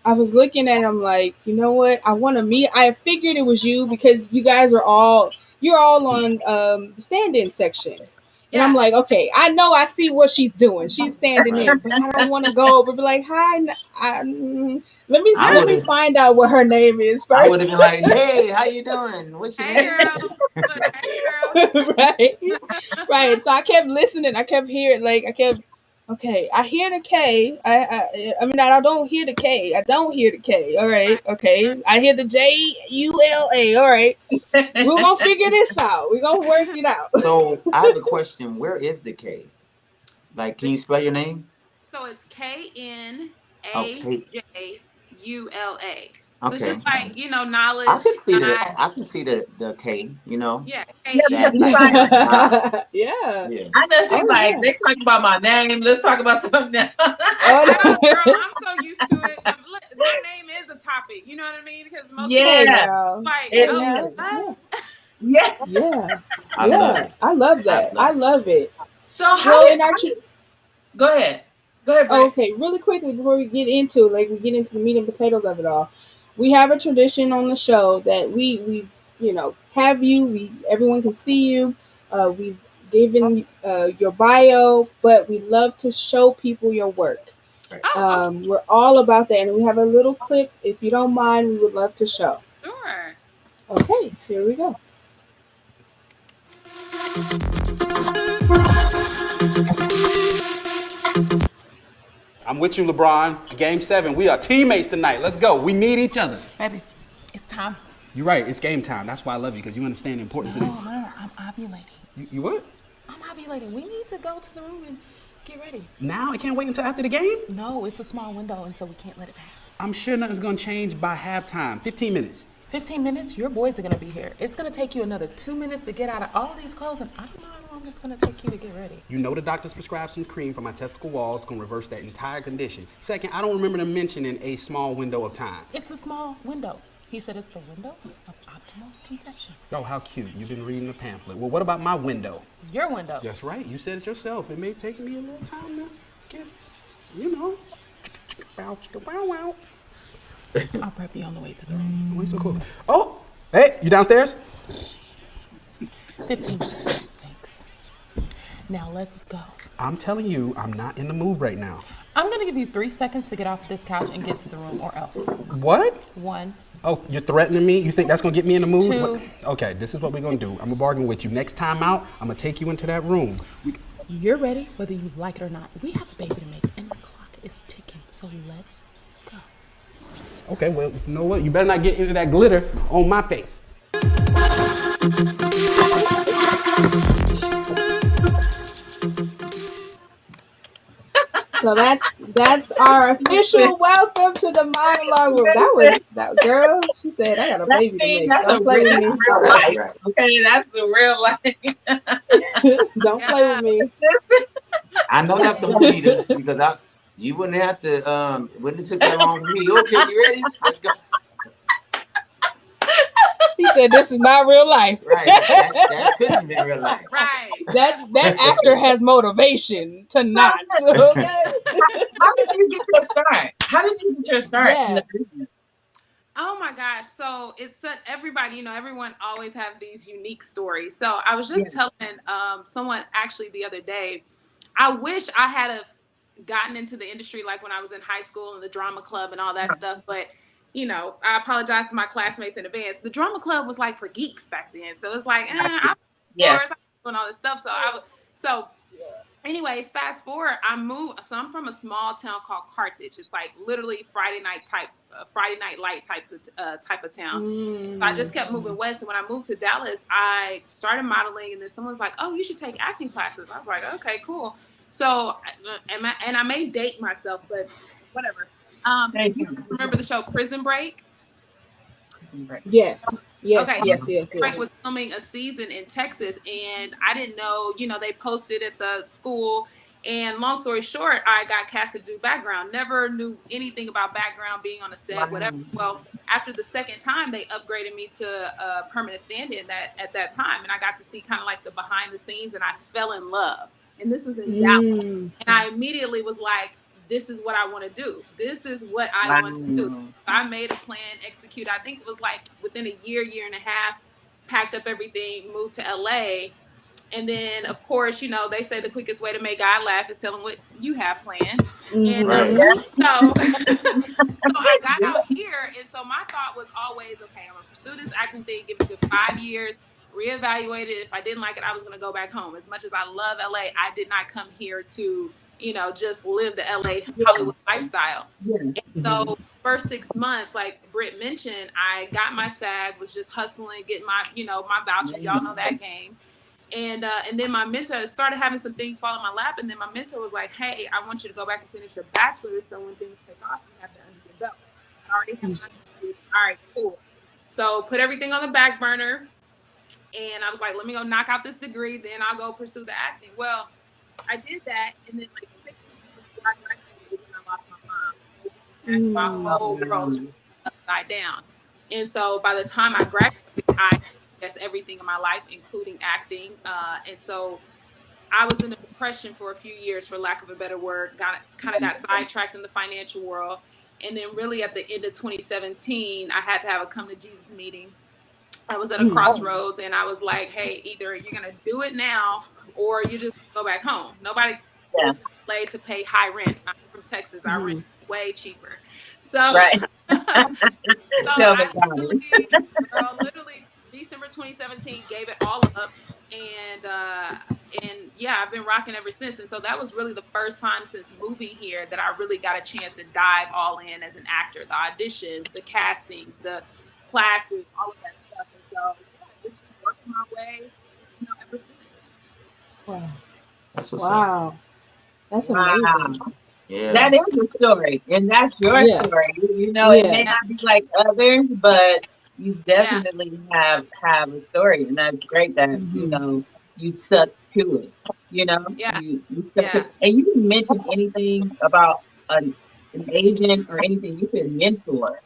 I was looking at him like, you know what? I want to meet. I figured it was you because you guys you're all on the stand-in section. And I'm yeah. like, okay, I know I see what she's doing. She's standing Right. in, but I don't want to go over and be like, hi. Let me I let would me have. find out what her name is I would have first. been like, "Hey, how you doing? What's your Hey name?" girl, look, hey Right, right. So I kept listening. I kept hearing, like, okay, I hear the K. I mean, I don't hear the K. I don't hear the K. All right, girl. okay. I hear the Jula. All right, we're gonna figure this out. We're gonna work it out. So I have a question. Where is the K? Like, can you spell your name? So it's KNAJULA. Okay. So it's just Okay. like knowledge. I can see the K. You know Yeah, Yeah, because that it's like like, at the top. Yeah. Yeah. I know she's Oh like, yeah. they talking about my name. Let's talk about something else. Oh, Girl, I'm so used to it. Their name is a topic. You know what I mean? Because most people hey Yeah, now, like, it hey oh, now, is. what? yeah, Yeah. yeah, I love yeah. it. I love I that. I love it. love it. So how Well, did, in our go ahead. Go ahead, Britt. okay, really quickly before we get into the meat and potatoes of it all, we have a tradition on the show that we have you. Everyone can see you. We've given your bio, but we love to show people your work. Right. Oh, okay, We're all about that, and we have a little clip. If you don't mind, we would love to show. sure. Okay, here we go. I'm with you, LeBron. Game 7. We are teammates tonight. Let's go. We need each other. Baby, it's time. You're right. It's game time. That's why I love you, because you understand the importance of this. No, I'm ovulating. You what? I'm ovulating. We need to go to the room and get ready. Now? I can't wait until after the game? No, it's a small window, and so we can't let it pass. I'm sure nothing's going to change by halftime. 15 minutes. 15 minutes, your boys are going to be here. It's going to take you another 2 minutes to get out of all these clothes, and I don't know how long it's going to take you to get ready. You know the doctor's prescribed some cream for my testicle walls. It's going to reverse that entire condition. Second, I don't remember them mentioning a small window of time. It's a small window. He said it's the window of optimal conception. Oh, how cute. You've been reading the pamphlet. Well, what about my window? Your window. That's right. You said it yourself. It may take me a little time to get, bow, chicka, bow, wow. I'll prep you on the way to the room. Why you so cool? Oh, hey, you downstairs? 15 minutes. Thanks. Now let's go. I'm telling you, I'm not in the mood right now. I'm going to give you 3 seconds to get off this couch and get to the room, or else. What? 1, Oh, you're threatening me? You think that's gonna get me in the mood? Two. Okay, this is what we're gonna do. I'm gonna bargain with you. Next time out, I'm gonna take you into that room. You're ready, whether you like it or not. We have a baby to make, and the clock is ticking. So let's go. Okay, well, you know what? You better not get into that glitter on my face. So that's our official welcome to the monologue room. That was that girl. She said, "I got a baby to make. Don't play with me. Real That's life. right. Okay, that's the real life. Don't play with me." I know that's a movie because you wouldn't have to wouldn't have took that long for me. Okay, you ready? Let's go. He said, "This is not real life." Right. That couldn't have been real life. Right. That actor has motivation to not. Okay. How did you get your start? How did you get your start in the business? Oh my gosh. So it's everybody, everyone always have these unique stories. So I was just telling someone actually the other day, I wish I had have gotten into the industry like when I was in high school and the drama club and all that stuff. But I apologize to my classmates in advance. The drama club was like for geeks back then. So it's like, I'm doing all this stuff. So anyways, fast forward, I moved. So I'm from a small town called Carthage. It's like literally Friday night light type of town. So I just kept moving west. And when I moved to Dallas, I started modeling. And then someone's like, "Oh, you should take acting classes." I was like, "Okay, cool." So, and I may date myself, but whatever. You guys remember the show Prison Break? Yes. Okay. Yes. Break was filming a season in Texas, and I didn't know, they posted at the school. And long story short, I got cast to do background. Never knew anything about background, being on a set, whatever. Well, after the second time, they upgraded me to a permanent stand-in at that time, and I got to see kind of like the behind the scenes, and I fell in love. And this was in Dallas, and I immediately was like, this is what I want to do. This is what I want to do. I made a plan, execute. I think it was like within a year and a half, packed up everything, moved to LA. And then, of course, they say the quickest way to make God laugh is tell him what you have planned. And so I got out here. And so my thought was always, okay, I'm going to pursue this acting thing, give it a good 5 years, reevaluate it. If I didn't like it, I was going to go back home. As much as I love LA, I did not come here to just live the LA Hollywood lifestyle. And so first 6 months, like Britt mentioned, I got my SAG, was just hustling, getting my, my vouchers. Y'all know that game. And then my mentor started having some things fall in my lap. And then my mentor was like, "Hey, I want you to go back and finish your bachelor's. So when things take off, you have that under your belt." I already have my tattoo. All right, cool. So put everything on the back burner. And I was like, let me go knock out this degree. Then I'll go pursue the acting. Well, I did that, and then like 6 weeks before I graduated is when I lost my mom. So my whole world turned upside down. And so by the time I graduated, I guess everything in my life, including acting. And so I was in a depression for a few years, for lack of a better word. Got sidetracked in the financial world, and then really at the end of 2017, I had to have a come to Jesus meeting. I was at a crossroads, and I was like, "Hey, either you're gonna do it now, or you just go back home." Nobody goes to LA to pay high rent. I'm from Texas. Our rent is way cheaper. So, literally December 2017, gave it all up, and yeah, I've been rocking ever since. And so that was really the first time since moving here that I really got a chance to dive all in as an actor. The auditions, the castings, the classes, all of that stuff. And so just been working my way, ever since. Wow. That's what's Wow. That's amazing. Yeah. That is a story, and that's your story. It may not be like others, but you definitely have a story, and that's great that you stuck to it. You stuck to it. And you didn't mention anything about an agent or anything. You said mentor.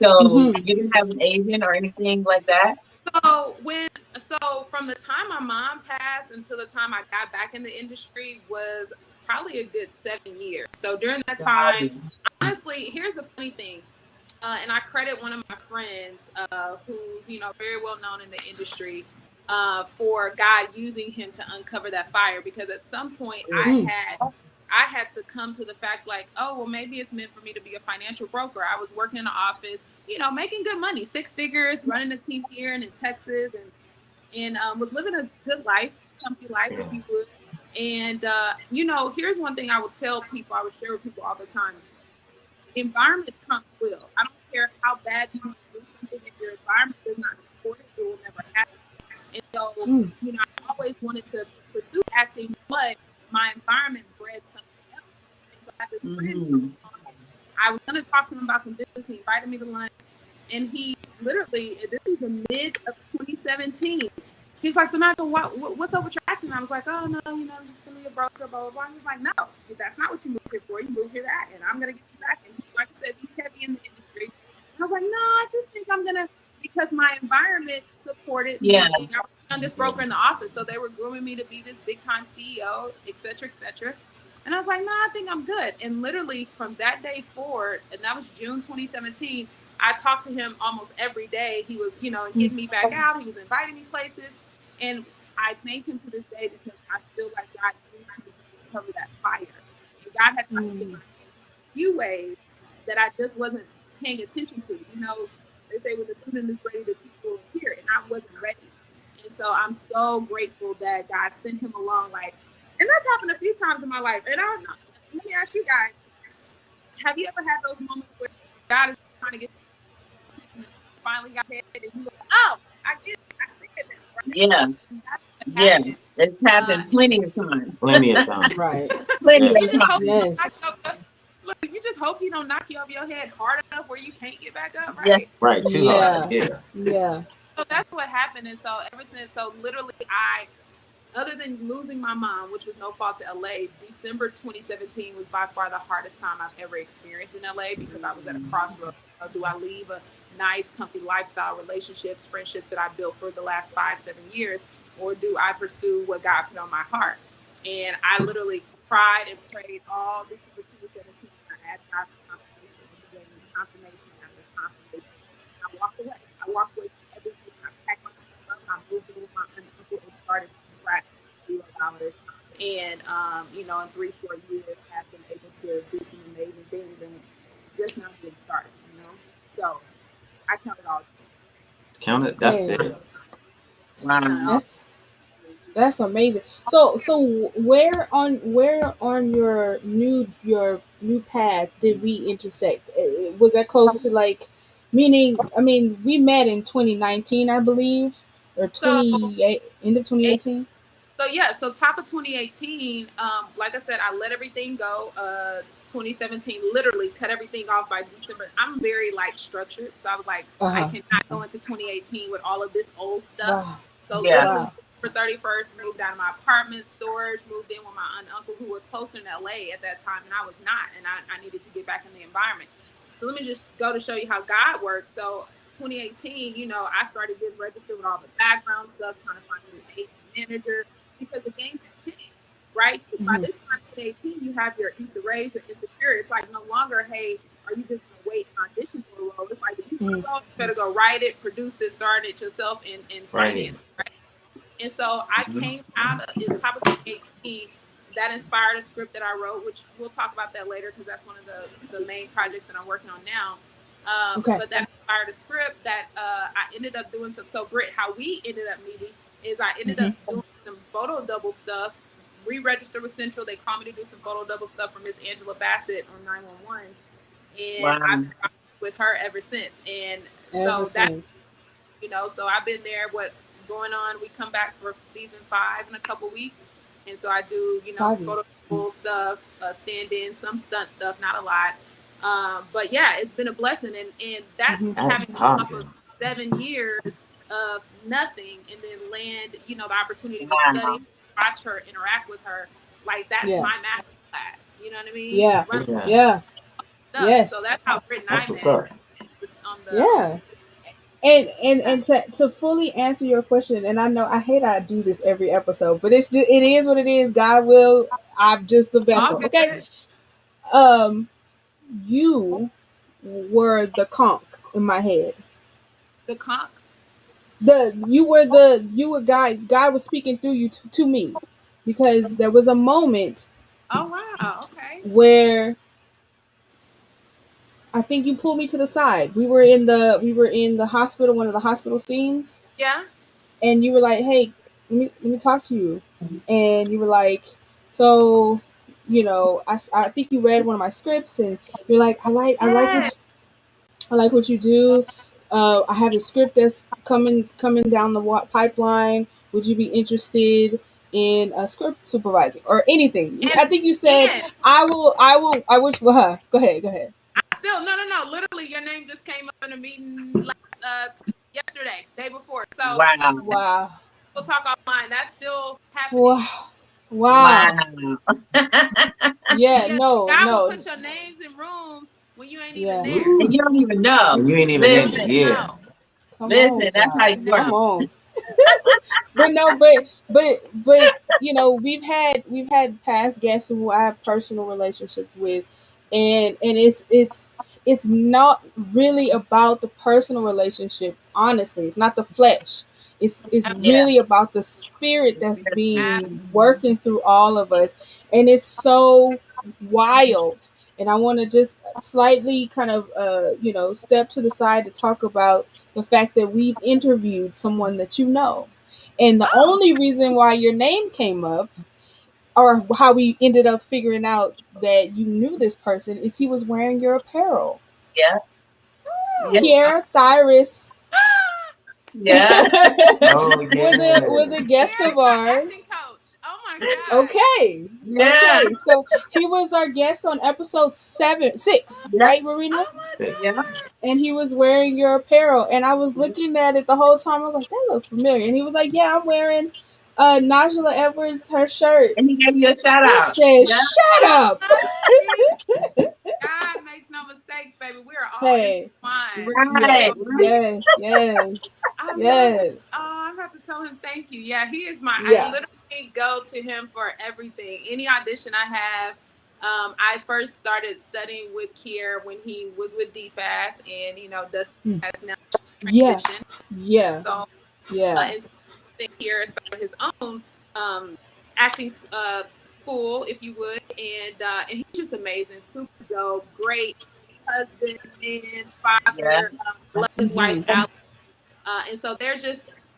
So you didn't have an agent or anything like that? So from the time my mom passed until the time I got back in the industry was probably a good 7 years. So during that time, honestly, here's the funny thing. And I credit one of my friends who's, very well known in the industry for God using him to uncover that fire. Because at some point I had I had to come to the fact like, oh, well, maybe it's meant for me to be a financial broker. I was working in the office, making good money, 6 figures, running a team here and in Texas, and was living a good life, comfy life, if you would. And, here's one thing I would tell people, I would share with people all the time. Environment trumps will. I don't care how bad you want to do something. If your environment does not support it, it will never happen. And so, I always wanted to pursue acting, but my environment bred something else. And so I had this friend come along. I was going to talk to him about some business. He invited me to lunch. And he literally, this was in mid of 2017. He was like, Samantha, what's up with your acting? I was like, oh, no, I'm just going to be a broker, blah, blah, blah. He was like, no, that's not what you moved here for. You moved here to act, and I'm going to get you back. And like I said, he's heavy in the industry. And I was like, no, I just think I'm going to, because my environment supported me. I was the youngest broker in the office, so they were grooming me to be this big-time CEO, et cetera, et cetera. And I was like, no, I think I'm good. And literally from that day forward, and that was June 2017, I talked to him almost every day. He was, getting me back out. He was inviting me places. And I thank him to this day because I feel like God used him to recover that fire. And God had to get my attention in a few ways that I just wasn't paying attention to. They say when the student is ready, the teacher will appear. And I wasn't ready. And so I'm so grateful that God sent him along. And that's happened a few times in my life. And let me ask you guys, have you ever had those moments where God is trying to get you finally got ahead and you go, oh, I get it. I see it now. Right? Yeah. It's happened plenty of times. Plenty of times. Right. Plenty of times. Yes. Look, you just hope he don't knock you over your head hard enough where you can't get back up, right? Yeah. Right, too hard. Yeah. So that's what happened. And so ever since, literally other than losing my mom, which was no fault to LA, December 2017 was by far the hardest time I've ever experienced in LA because I was at a crossroads. Do I leave a nice, comfy lifestyle, relationships, friendships that I built for the last 5-7 years, or do I pursue what God put on my heart? And I literally cried and prayed all December 2017. I asked God for confirmation, and he gave me confirmation after confirmation. I walked away. I walked away from everything. I packed my stuff up. I moved in with my aunt and uncle and started from scratch $0. And, in 3 short years, have been able to do some amazing things and just now getting started, So I count it all. Count it. That's it. Wow. That's amazing. So where on your new path did we intersect? Was that close to meaning? I mean, we met in 2019, I believe, or end of 2018. So top of 2018, like I said, I let everything go. 2017, literally cut everything off by December. I'm very structured, so I was like, I cannot go into 2018 with all of this old stuff. Wow. So literally, for 31st, moved out of my apartment, storage, moved in with my aunt and uncle who were closer in LA at that time, and I was not, and I needed to get back in the environment. So let me just go to show you how God works. So 2018, I started getting registered with all the background stuff, trying to find a new agent manager, because the game has changed, right? By this time, 2018, you have your raise, your insecure. It's no longer, hey, are you just going to wait and audition for a role? It's you better go write it, produce it, start it yourself, and finance, right? And so I came out of the top of 2018. That inspired a script that I wrote, which we'll talk about that later because that's one of the main projects that I'm working on now. But that inspired a script that I ended up doing some. So, Britt, how we ended up meeting is I ended up doing some photo double stuff, re-registered with Central. They called me to do some photo double stuff for Miss Angela Bassett on 911. And I've been with her ever since. And that's, so I've been there, going on. We come back for season 5 in a couple weeks. And so I do, photo double stuff, stand-in, some stunt stuff, not a lot. But yeah, it's been a blessing. And that's having come off of 7 years of nothing and then land, the opportunity to study, watch her, interact with her. That's my master class. You know what I mean? Yeah. Yes. So that's how Britt and I met. And to fully answer your question, and I know I hate I do this every episode, but it is what it is. God will. I'm just the vessel. Okay. You were the conch in my head. The conch. You were God was speaking through you to me, because there was a moment Oh wow. Okay. where I think you pulled me to the side. We were in the hospital, one of the hospital scenes, Yeah. and you were like, "Hey, let me talk to you," and you were like, "So, I think you read one of my scripts, and you're like, Yeah. I like what you do. I have a script that's coming down the pipeline. Would you be interested in a script supervising or anything?" I And think you said, and I wish. Well, go ahead, go ahead. I still no. Literally, your name just came up in a meeting yesterday, day before. So Wow. Wow, we'll talk offline. That's still happening. wow, wow. Wow. Yeah, Yeah, no, God will no, put your names in rooms when you ain't even yeah. there. And you don't even know. And you ain't even in it. Listen, Yeah. No, Come listen, on, that's how God. you no. Come work. on. But no, but we've had past guests who I have personal relationships with, and it's not really about the personal relationship. Honestly, it's not the flesh. It's Yeah. really about the spirit that's Ab- being working through all of us, and it's so wild. And I want to just slightly kind of step to the side to talk about the fact that we've interviewed someone that you know. And the Oh, only reason why your name came up, or how we ended up figuring out that you knew this person, is he was wearing your apparel. Yeah. Yeah. Kiera Thyris Yeah. Oh was a yeah. guest Kiara's of my acting ours. coach. Oh my God. Okay. Yeah. Okay. So he was our guest on episode 6, Yeah. right, Marina? Oh my Yeah. God. And he was wearing your apparel, and I was looking at it the whole time. I was like, that looks familiar. And he was like, yeah, I'm wearing Najula Edwards her shirt. And he gave you a shout I out. said, Yeah. shut up. See, God makes no mistakes, baby. We are all Hey, intertwined. Right. So yes, yes, yes, I love it. yes. Oh, I'm about to tell him thank you. Yeah, he is I Yeah. literally go to him for everything. Any audition I have. I first started studying with Kier when he was with DFAS, and Dustin Mm. has now Yeah, transitioned. yeah, So, yeah, and so Kier started his own acting school, if you would, and he's just amazing, super dope, great husband and Yeah. father. Love his wife hmm, Alex. And so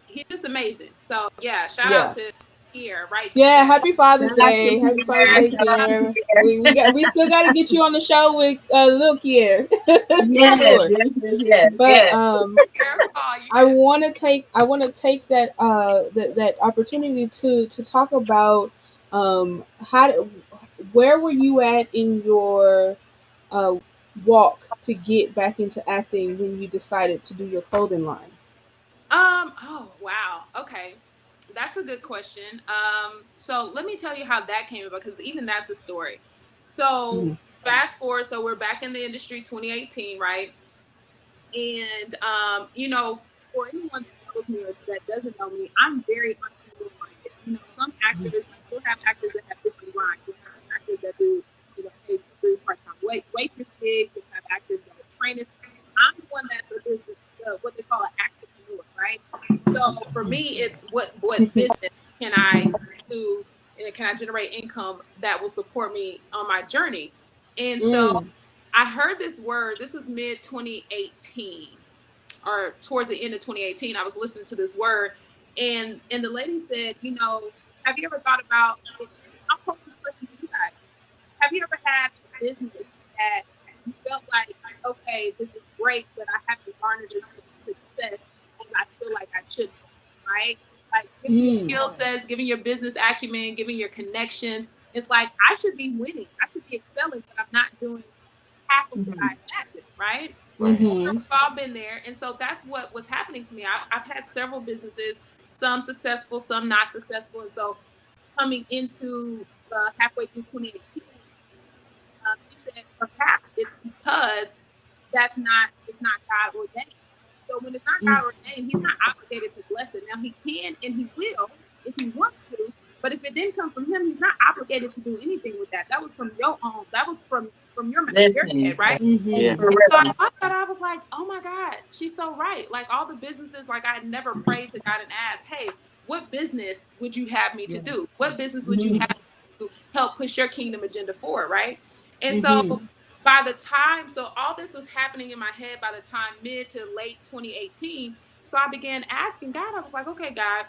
he's just amazing. So yeah, shout out yeah. to here, right Yeah, there. happy Father's Shout out to Day. Happy Father's Pierre. Day, Shout out to Kier. Pierre. We still got to get you on the show with Lil Kier for Yes, sure. yes, yes, yes, But yes. Careful, I yes. want to take that opportunity to talk about where were you at in your uh, walk to get back into acting when you decided to do your clothing line. Oh wow. Okay. That's a good question. So let me tell you how that came about because even that's a story. So Mm-hmm. fast forward, so we're back in the industry 2018, right? And for anyone that knows me or that doesn't know me, I'm very entrepreneur minded. Some actors, like you'll have actors that have different lines. You'll have some actors that do, pay 2, 3 part-time waitress gigs. You'll have actors that are trainers. I'm the one that's a business, what they call an entrepreneur, right? So for me, it's what business can I do and can I generate income that will support me on my journey? And so Mm. I heard this word. This was mid 2018 or towards the end of 2018. I was listening to this word, and the lady said, have you ever thought about? I'll pose this question to you guys. Have you ever had a business that you felt like, okay, this is great, but I haven't garnered as much success as I feel like I should, right? Like giving your Mm. skill sets, giving your business acumen, giving your connections. It's like I should be winning. I should be excelling, but I'm not doing half of what I Mhm. imagined, right? Right. Mm-hmm. We've all been there. And so that's what was happening to me. I've had several businesses, some successful, some not successful. And so coming into halfway through 2018, she said perhaps it's because it's not God ordained. So when it's not Mm. God ordained, he's not obligated to bless it. Now he can and he will if he wants to, but if it didn't come from him, he's not obligated to do anything with that. That was from your own, that was from your head, Listen, right? Yeah. Mm-hmm. for And so I real. thought that I was like, oh my God, she's so right. Like all the businesses, like I never prayed to God and asked, hey, what business would you have me to Yeah. do? What business would you Mhm. have me to do? help push your kingdom agenda forward, right? And so by the time, so all this was happening in my head by the time mid to late 2018. So I began asking God, I was like, okay, God,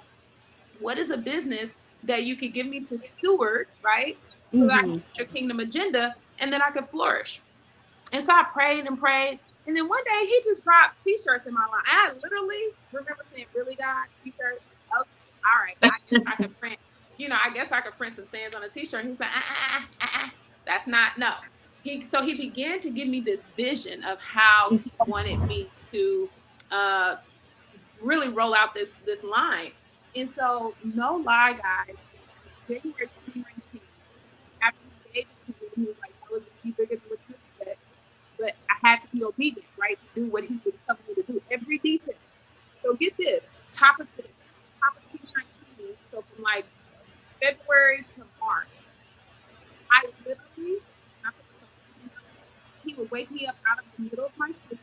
what is a business that you could give me to steward, right? So that I can push your kingdom agenda and then I could flourish. And so I prayed and prayed. And then one day he just dropped t-shirts in my line. I literally remember saying, really, God, t-shirts? Okay, all right. I guess I could print, I guess I could print some sayings on a t-shirt. He's like, that's not, no. So he began to give me this vision of how he wanted me to really roll out this line. And so, no lie, guys, January 2019, after he gave it to me, he was like, no, it's going to be bigger than what you expect. But I had to be obedient, right, to do what he was telling me to do, every detail. So get this, top of 2019, so from like February to March, I literally, he would wake me up out of the middle of my sleep.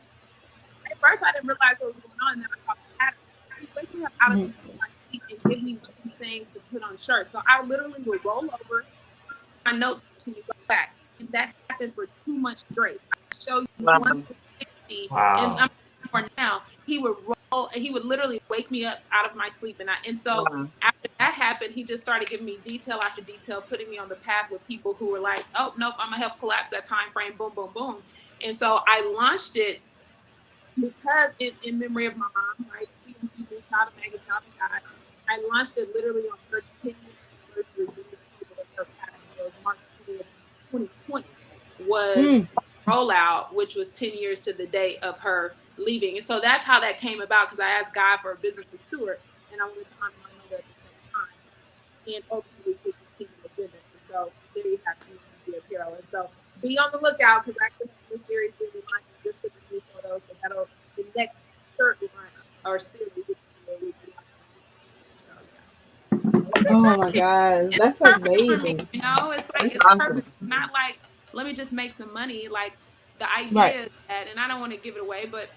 At first, I didn't realize what was going on, and then I saw the pattern. He would wake me up out of the middle of my sleep and give me these sayings to put on shirts. So I literally would roll over my notes and go back. And that happened for 2 months straight. I show you 160, and I'm for now. He would roll, and he would literally wake me up out of my sleep, and so after that happened, he just started giving me detail after detail, putting me on the path with people who were like, "Oh nope, I'm gonna help collapse that time frame." Boom, boom, boom. And so I launched it because in memory of my mom, right? CMC, child of Maggie, child of God. I launched it literally on her 10th anniversary of her passing. So it was March 2020 was rollout, which was 10 years to the day of her leaving. And so that's how that came about, because I asked God for a business to steward, and I wanted to honor my mother at the same time, and ultimately push the kingdom agenda. And so there you have CMC apparel. And so be on the lookout, because I actually have this series being designed just took some new photos, so that'll the next shirt line or series. Oh my God, that's amazing. Me, it's like it's purpose. It's not like, let me just make some money. Like the idea is that, and I don't want to give it away, but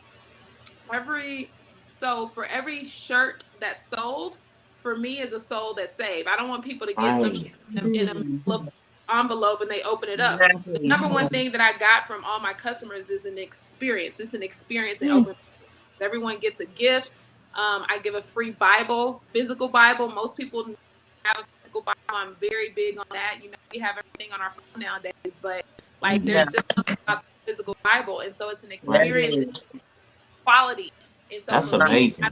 for every shirt that's sold, for me is a soul that's saved. I don't want people to get something in a envelope and they open it up. The number one thing that I got from all my customers is an experience. It's an experience in open. Everyone gets a gift. I give a free Bible, physical Bible. Most people have a physical Bible. I'm very big on that. We have everything on our phone nowadays, but like there's still something about the physical Bible, and so it's an experience, quality. And so that's amazing.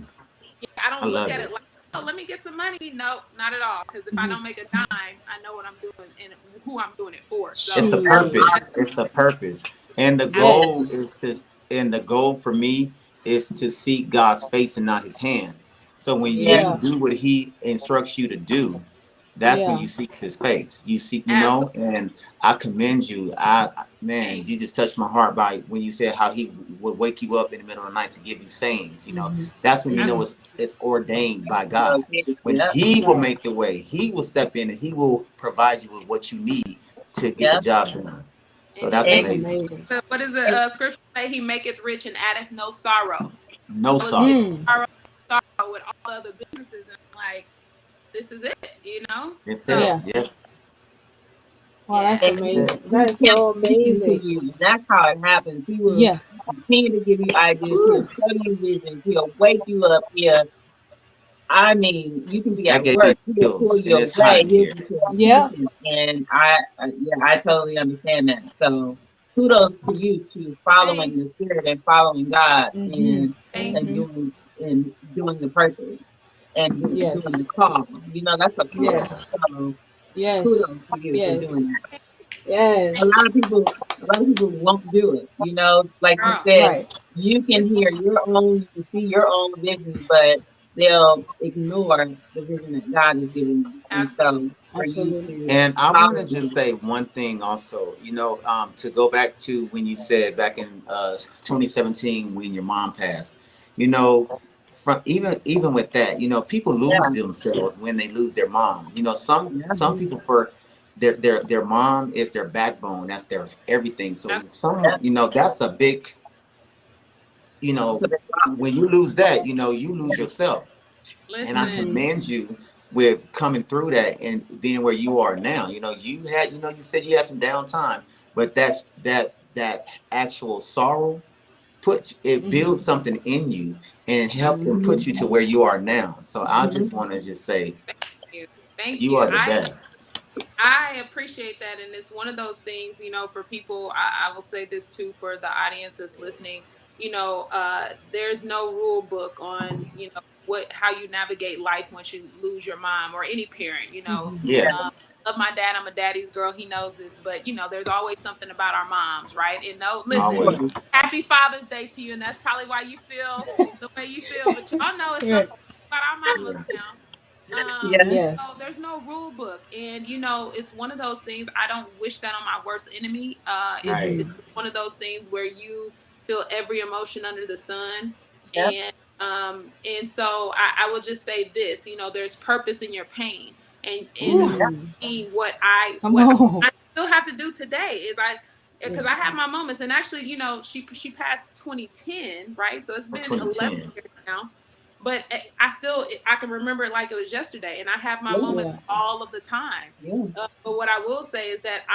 I don't look at it like, oh, let me get some money. No, not at all. Because if I don't make a dime, I know what I'm doing and who I'm doing it for. So it's a purpose. It's a purpose, and the goal is to. And the goal for me is to seek God's face and not His hand. So when you do what He instructs you to do, that's when you seek His face. You seek, and I commend you. Man, you just touched my heart by when you said how He would wake you up in the middle of the night to give you sayings. That's when you know it's ordained by God. When He will make the way, He will step in and He will provide you with what you need to get the job done. So that's amazing. What is the scripture say? He maketh rich and addeth no sorrow. No sorrow. Sorrow with all the other businesses, and like, this is it, Yes. Wow, that's amazing. That's so amazing. That's how it happens. He will continue to give you ideas. He'll show you visions. He'll wake you up. I mean, you can be at work. He'll pull you away. And I totally understand that. So kudos to you to following the Spirit and following God and doing the purpose and doing the call. That's a call. So kudos to you for doing that. Yes. A lot of people won't do it. Like you said, you can hear your own, you see your own visions, but they'll ignore the vision that God is giving them. And so for you to, and I want to just say one thing also, to go back to when you said back in 2017 when your mom passed, from even with that, people lose themselves when they lose their mom. Some people for their mom is their backbone, that's their everything. So that's a big, when you lose that, you lose yourself. Listen. And I commend you with coming through that and being where you are now. You had, you said you had some downtime, but that actual sorrow builds something in you and helps and puts you to where you are now. So I just want to just say you. Thank you you. are the best. I appreciate that, and it's one of those things, for people. I will say this too for the audience that's listening. There's no rule book on how you navigate life once you lose your mom or any parent. Yeah, Love my dad. I'm a daddy's girl. He knows this, but there's always something about our moms, right? And no, listen, always. happy Father's Day to you, and that's probably why you feel the way you feel. But y'all know it's some stuff about our mamas now. Yeah. So there's no rule book, and it's one of those things. I don't wish that on my worst enemy. It's Right. one of those things where you feel every emotion under the sun, Yep. and so I will just say this. There's purpose in your pain, and Ooh. the pain, what Come on. I still have to do today is because I have my moments, and actually, she passed 2010, right? So it's been 11 2010. years now. But I can remember it like it was yesterday, and I have my moments all of the time. Yeah. But what I will say is that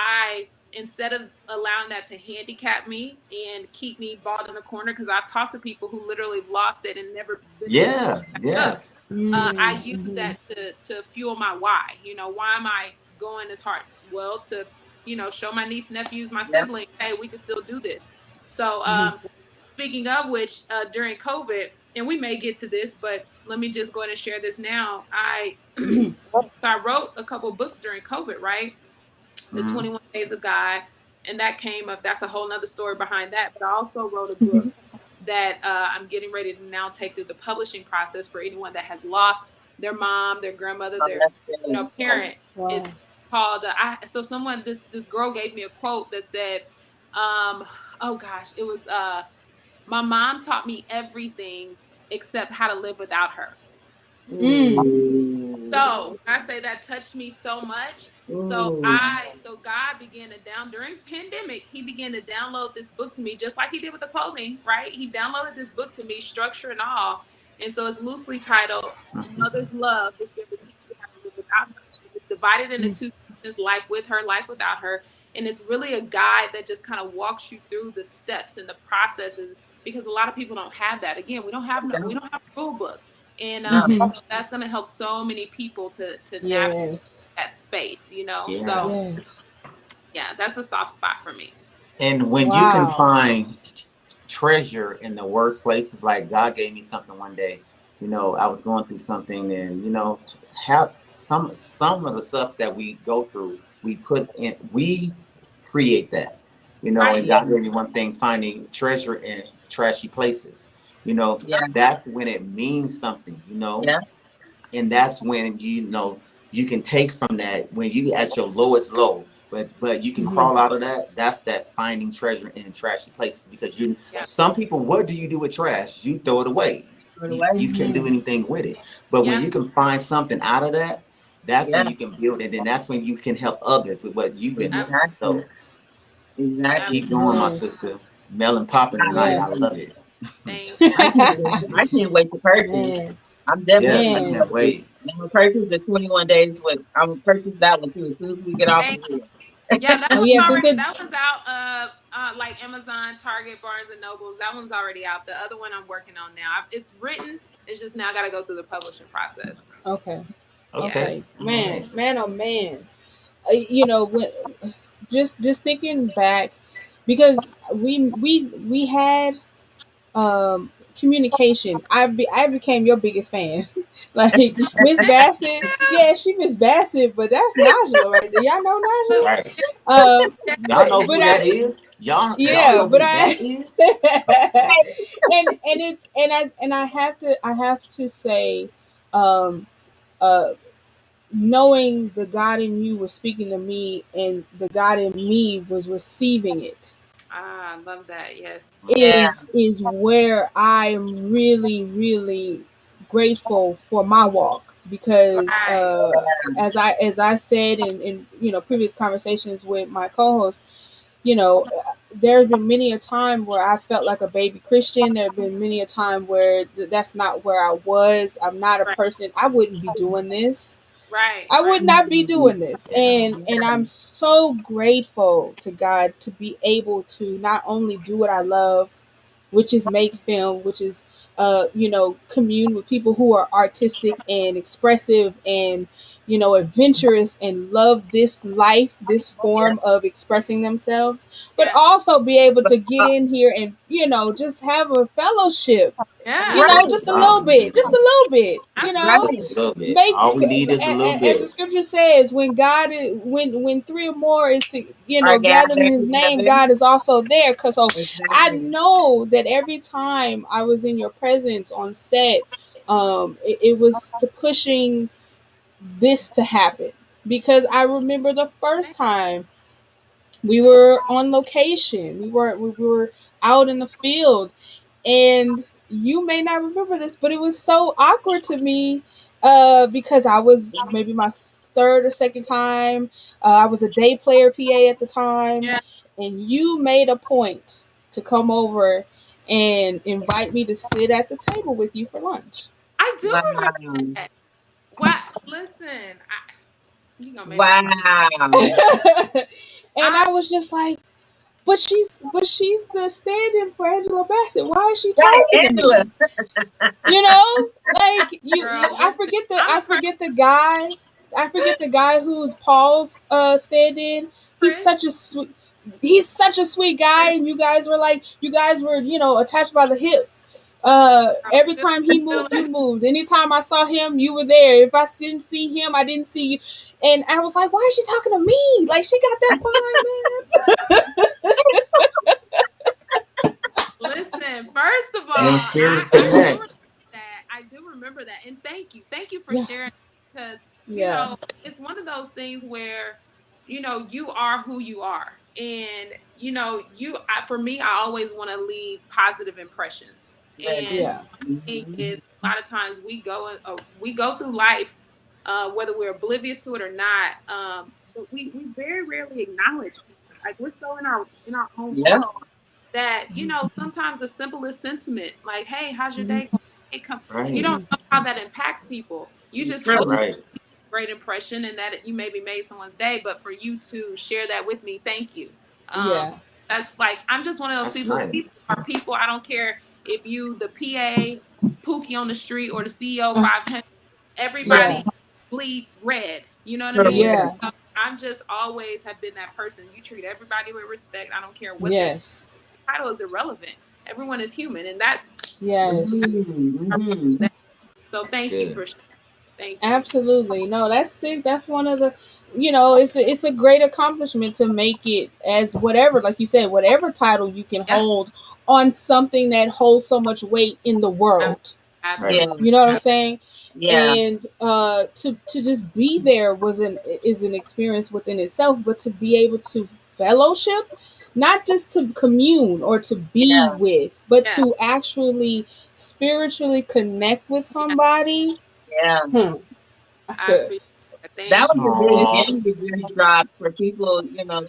instead of allowing that to handicap me and keep me balled in a corner, because I've talked to people who literally lost it and never been able to Yeah. pick it back up. Yes. I use that to fuel my why. Why am I going as hard? Well, to show my niece, nephews, my siblings, hey, we can still do this. So speaking of which, during COVID, and we may get to this, but let me just go ahead and share this now. So I wrote a couple books during COVID, right? The 21 Days of God, and that came up. That's a whole nother story behind that. But I also wrote a book that I'm getting ready to now take through the publishing process for anyone that has lost their mom, their grandmother, their parent. Wow. It's called. This girl gave me a quote that said, "Oh gosh, it was my mom taught me everything except how to live without her." So I say that touched me so much. So God began to during pandemic, he began to download this book to me, just like he did with the clothing, right? He downloaded this book to me, structure and all. And so it's loosely titled Mother's Love, the Fear to Teach You How to Live Without Her. It's divided into two sections, life with her, life without her. And it's really a guide that just kind of walks you through the steps and the processes, because a lot of people don't have that. Again, we don't have a rule book. And so that's going to help so many people to navigate that space, Yeah. So yeah, that's a soft spot for me. And when you can find treasure in the worst places, like God gave me something one day. I was going through something, and have some of the stuff that we go through, we create that. And God gave me one thing: finding treasure in trashy places. That's when it means something. And that's when you can take from that when you at your lowest low. But you can crawl out of that. That's that finding treasure in trashy places, because some people, what do you do with trash? You throw it away. You can't do anything with it. But when you can find something out of that, that's when you can build it. And that's when you can help others with what you've been doing. So keep going, my sister. Melon popping tonight. I love it. I can't wait to purchase. I'm definitely I can't wait. I'm gonna purchase the 21 days with. I'm gonna purchase that one too as soon as we get off of here. Yeah, that one's out. Like Amazon, Target, Barnes and Nobles. That one's already out. The other one I'm working on now. It's written. It's just now got to go through the publishing process. Okay. Okay. Man, oh man. When just thinking back, because we had communication. I became your biggest fan. Like Miss Bassett, yeah, she Miss Bassett, but that's Najula right there. Y'all know Najula. Right. Y'all know who that is. Y'all know but who that is. and I have to say, um, uh, knowing the God in you was speaking to me, and the God in me was receiving it. I love that. Yes. Is where I am really grateful for my walk, because as I said in previous conversations with my co-host, there's been many a time where I felt like a baby Christian. There have been many a time where that's not where I was. I'm not a person. I wouldn't be doing this. Right. I Right. would not be doing this. Yeah. And I'm so grateful to God to be able to not only do what I love, which is make film, which is commune with people who are artistic and expressive and adventurous and love this life, this form of expressing themselves, but Yeah. also be able to get in here and just have a fellowship, Yeah. just a little Wow. bit, just a little bit, Absolutely. Just a little bit. make All we need is a little as the bit. scripture says, when God is, when three or more is to Are gathered in gathered his name, together. God is also there. Because so I Exactly. know that every time I was in your presence on set, it was to pushing this to happen, because I remember the first time we were on location, we were out in the field, and you may not remember this, but it was so awkward to me, because I was maybe my third or second time. I was a day player PA at the time, Yeah. and you made a point to come over and invite me to sit at the table with you for lunch. I do remember Wow. that. What? Listen, you gonna make me cry. Wow. And I I was just like, but she's the stand-in for Angela Bassett. Why is she Right, talking to Angela. me? Like girl, I listen. forget the I'm I a person, forget the guy. I forget the guy who's Paul's stand-in. He's Chris. such a sweet he's such a sweet guy, and you guys were attached by the hip. Every Feel, time he feel moved, you it. moved. Anytime I saw him, you were there. If I didn't see him, I didn't see you. And I was like, why is she talking to me? Like, she got that fine, man. Listen, first of all, Them I, spirits I do remember connect. that. I do remember that. And thank you for Yeah, sharing because, yeah, it's one of those things where, you are who you are. And, for me, I always want to leave positive impressions. And yeah, my thing Mhm. is a lot of times we go through life, whether we're oblivious to it or not. But we very rarely acknowledge people. Like we're so in our own Yeah. world that sometimes the simplest sentiment like, hey, how's your hmm day? It come, you Right. don't know how that impacts people. You just hope True. Right. great impression and that you maybe made someone's day, but for you to share that with me, thank you. um yeah, that's like, I'm just one of those That's people. nice. People are people. I don't care if you the PA Pookie on the street or the CEO uh, 500. yeah, Everybody bleeds red, you know what I True. mean? Yeah. yeah, So I'm just always have been that person. You treat everybody with respect. I don't care what their yes, title is irrelevant. Everyone is human, and that's yes. Mm-hmm. so. That's Thank you good. for sharing. Thank you. Absolutely. No, that's one of the, it's a great accomplishment to make it as whatever, like you said, whatever title you can Yeah, hold on something that holds so much weight in the abs- world. Right. Yeah. absolutely. You know what I'm saying? Yeah. And to just be there is an experience within itself, but to be able to fellowship, not just to commune or to be Yeah. with, but Yeah, to actually spiritually connect with yeah. somebody. Yeah. Hmm. I appreciate that. That Thank was you. a good This Aw. gem is you just dropped for people,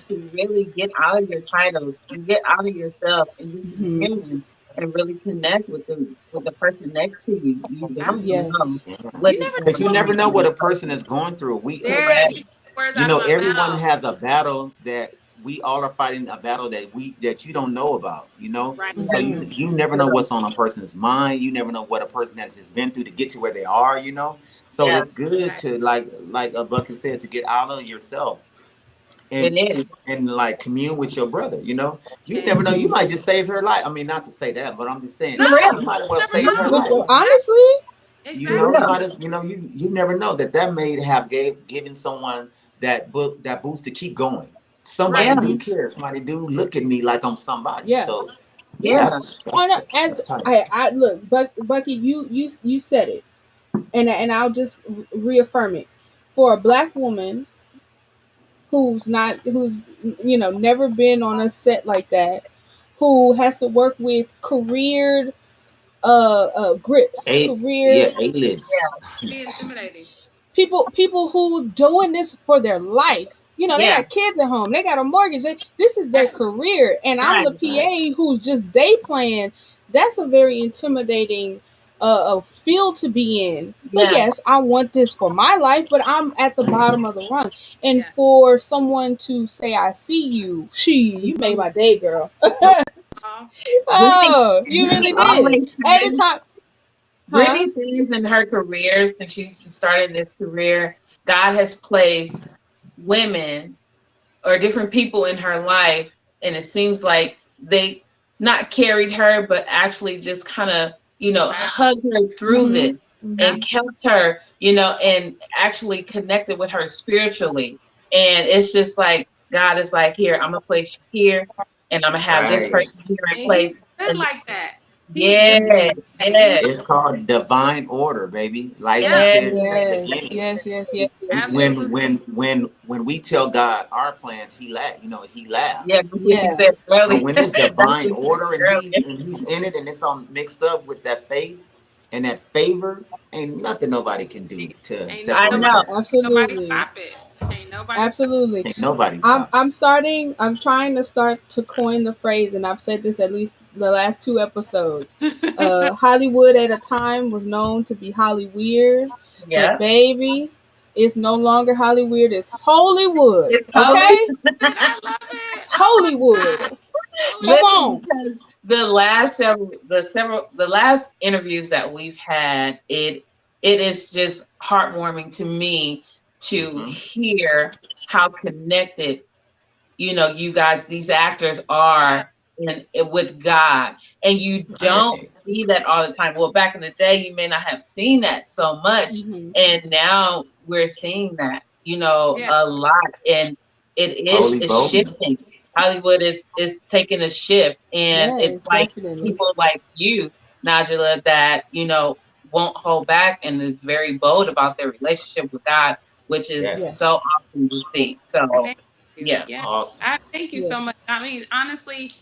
to really get out of your titles and get out of yourself and just be mhm. human and really connect with the person next to you. You don't know Yes. Yeah. what You is never Because going know you what never on people. know in what this a person is person. going through. We There, Correct. you took the words you out of know, my everyone mouth. has a battle that we all are fighting, a battle that you don't know about, you know. Right. So That's Mhm. you never know true. what's on a person's mind. You never know what a person has just been through to get to where they are, you know. So Yeah, it's good Right. to like a bucket said, to get out of yourself it and is. and like commune with your brother, you know. You Yeah. never know, you Mhm. might just save her life. I mean, not to say that, but I'm just saying, No, For real. you might as well never save her know. life. Honestly, You For know, Exactly. you real. might as, you know, you never know that may have given someone that boost to keep going. Right. Somebody Yeah. do mhm. care. Somebody do look at me like I'm somebody. Yeah. So Yeah. Yes. On a, as that's tight. I look, Bucky, you said it, and I'll just reaffirm it. For a black woman who's never been on a set like that, who has to work with career grips, Yeah, career A-list. Be intimidating. people who doing this for their life. They Yeah. got kids at home, they got a mortgage, this is their Right. career, and I'm Right. the Right. PA who's just day playing. That's a very intimidating a field to be in. But yes, I want this for my life, but I'm at the bottom of the rung. And for someone to say, I see you, you made my day, girl. Oh, you really did. Every time. Brittany sees in her career, since she's started this career, God has placed women or different people in her life, and it seems like they not carried her, but actually just kind of, hugged her through this and kept her, and actually connected with her spiritually. And it's just like God is like, here, I'm gonna place you here, and I'm gonna have this person here in place. He's good like that. It's called divine order, baby. Like we said at the beginning. Yes. When we tell God our plan, he laughs. He laughs. Yeah. But when it's divine order and he's in it, and it's all mixed up with that faith and that favor, ain't nothing nobody can do to separate that. Absolutely. Absolutely. Ain't nobody stop. I'm trying to start to coin the phrase, and I've said this at least the last 2 episodes. Hollywood at a time was known to be Holly Weird. But baby, it's no longer Hollywood, it's Hollywood. Okay? I love it. It's Hollywood. Come on. The last interviews that we've had, it is just heartwarming to me to hear how connected, you guys, these actors are with God. And you don't see that all the time. Well, back in the day, you may not have seen that so much. And now we're seeing that, a lot. And it's shifting. Hollywood is taking a shift. And it's like people like you, Knajula, that, won't hold back and is very bold about their relationship with God, which is so awesome to see. So, Awesome. I thank you so much. I mean, honestly,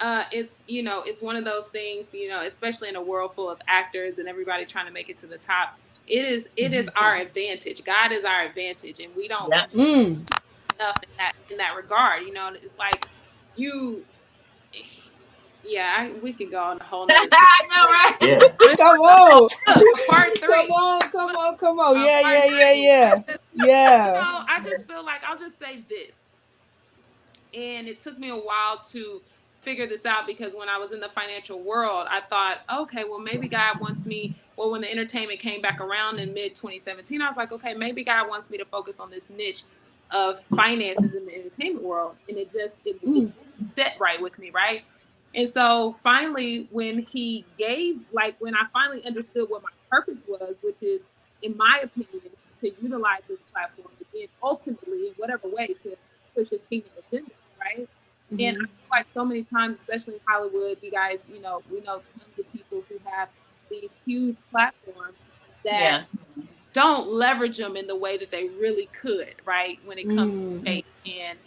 it's one of those things, especially in a world full of actors and everybody trying to make it to the top. It is our advantage. God is our advantage, and we don't enough in that regard. It's like you. Yeah, we can go on a whole nother. I know, right? Yeah. Come on. Part 3. Come on. Yeah. I just feel like I'll just say this. And it took me a while to figure this out, because when I was in the financial world, I thought, okay, well, maybe God wants me. Well, when the entertainment came back around in mid 2017, I was like, okay, maybe God wants me to focus on this niche of finances in the entertainment world. And it set right with me, right? And so finally, when when I finally understood what my purpose was, which is, in my opinion, to utilize this platform and ultimately, in whatever way, to push his kingdom agenda, right? And I feel like so many times, especially in Hollywood, you guys, we know tons of people who have these huge platforms that don't leverage them in the way that they really could, right? When it comes to faith and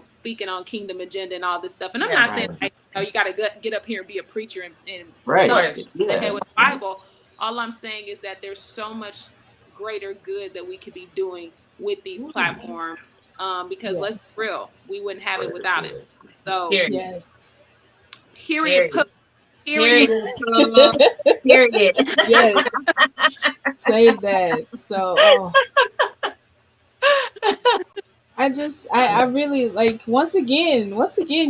speaking on kingdom agenda and all this stuff. And I'm not saying you got to get up here and be a preacher and the head with the Bible. All I'm saying is that there's so much greater good that we could be doing with these platforms. Because let's be real, we wouldn't have it without it. So Period. Yes. Period. Period. Yes. Say that. So I really, like, once again,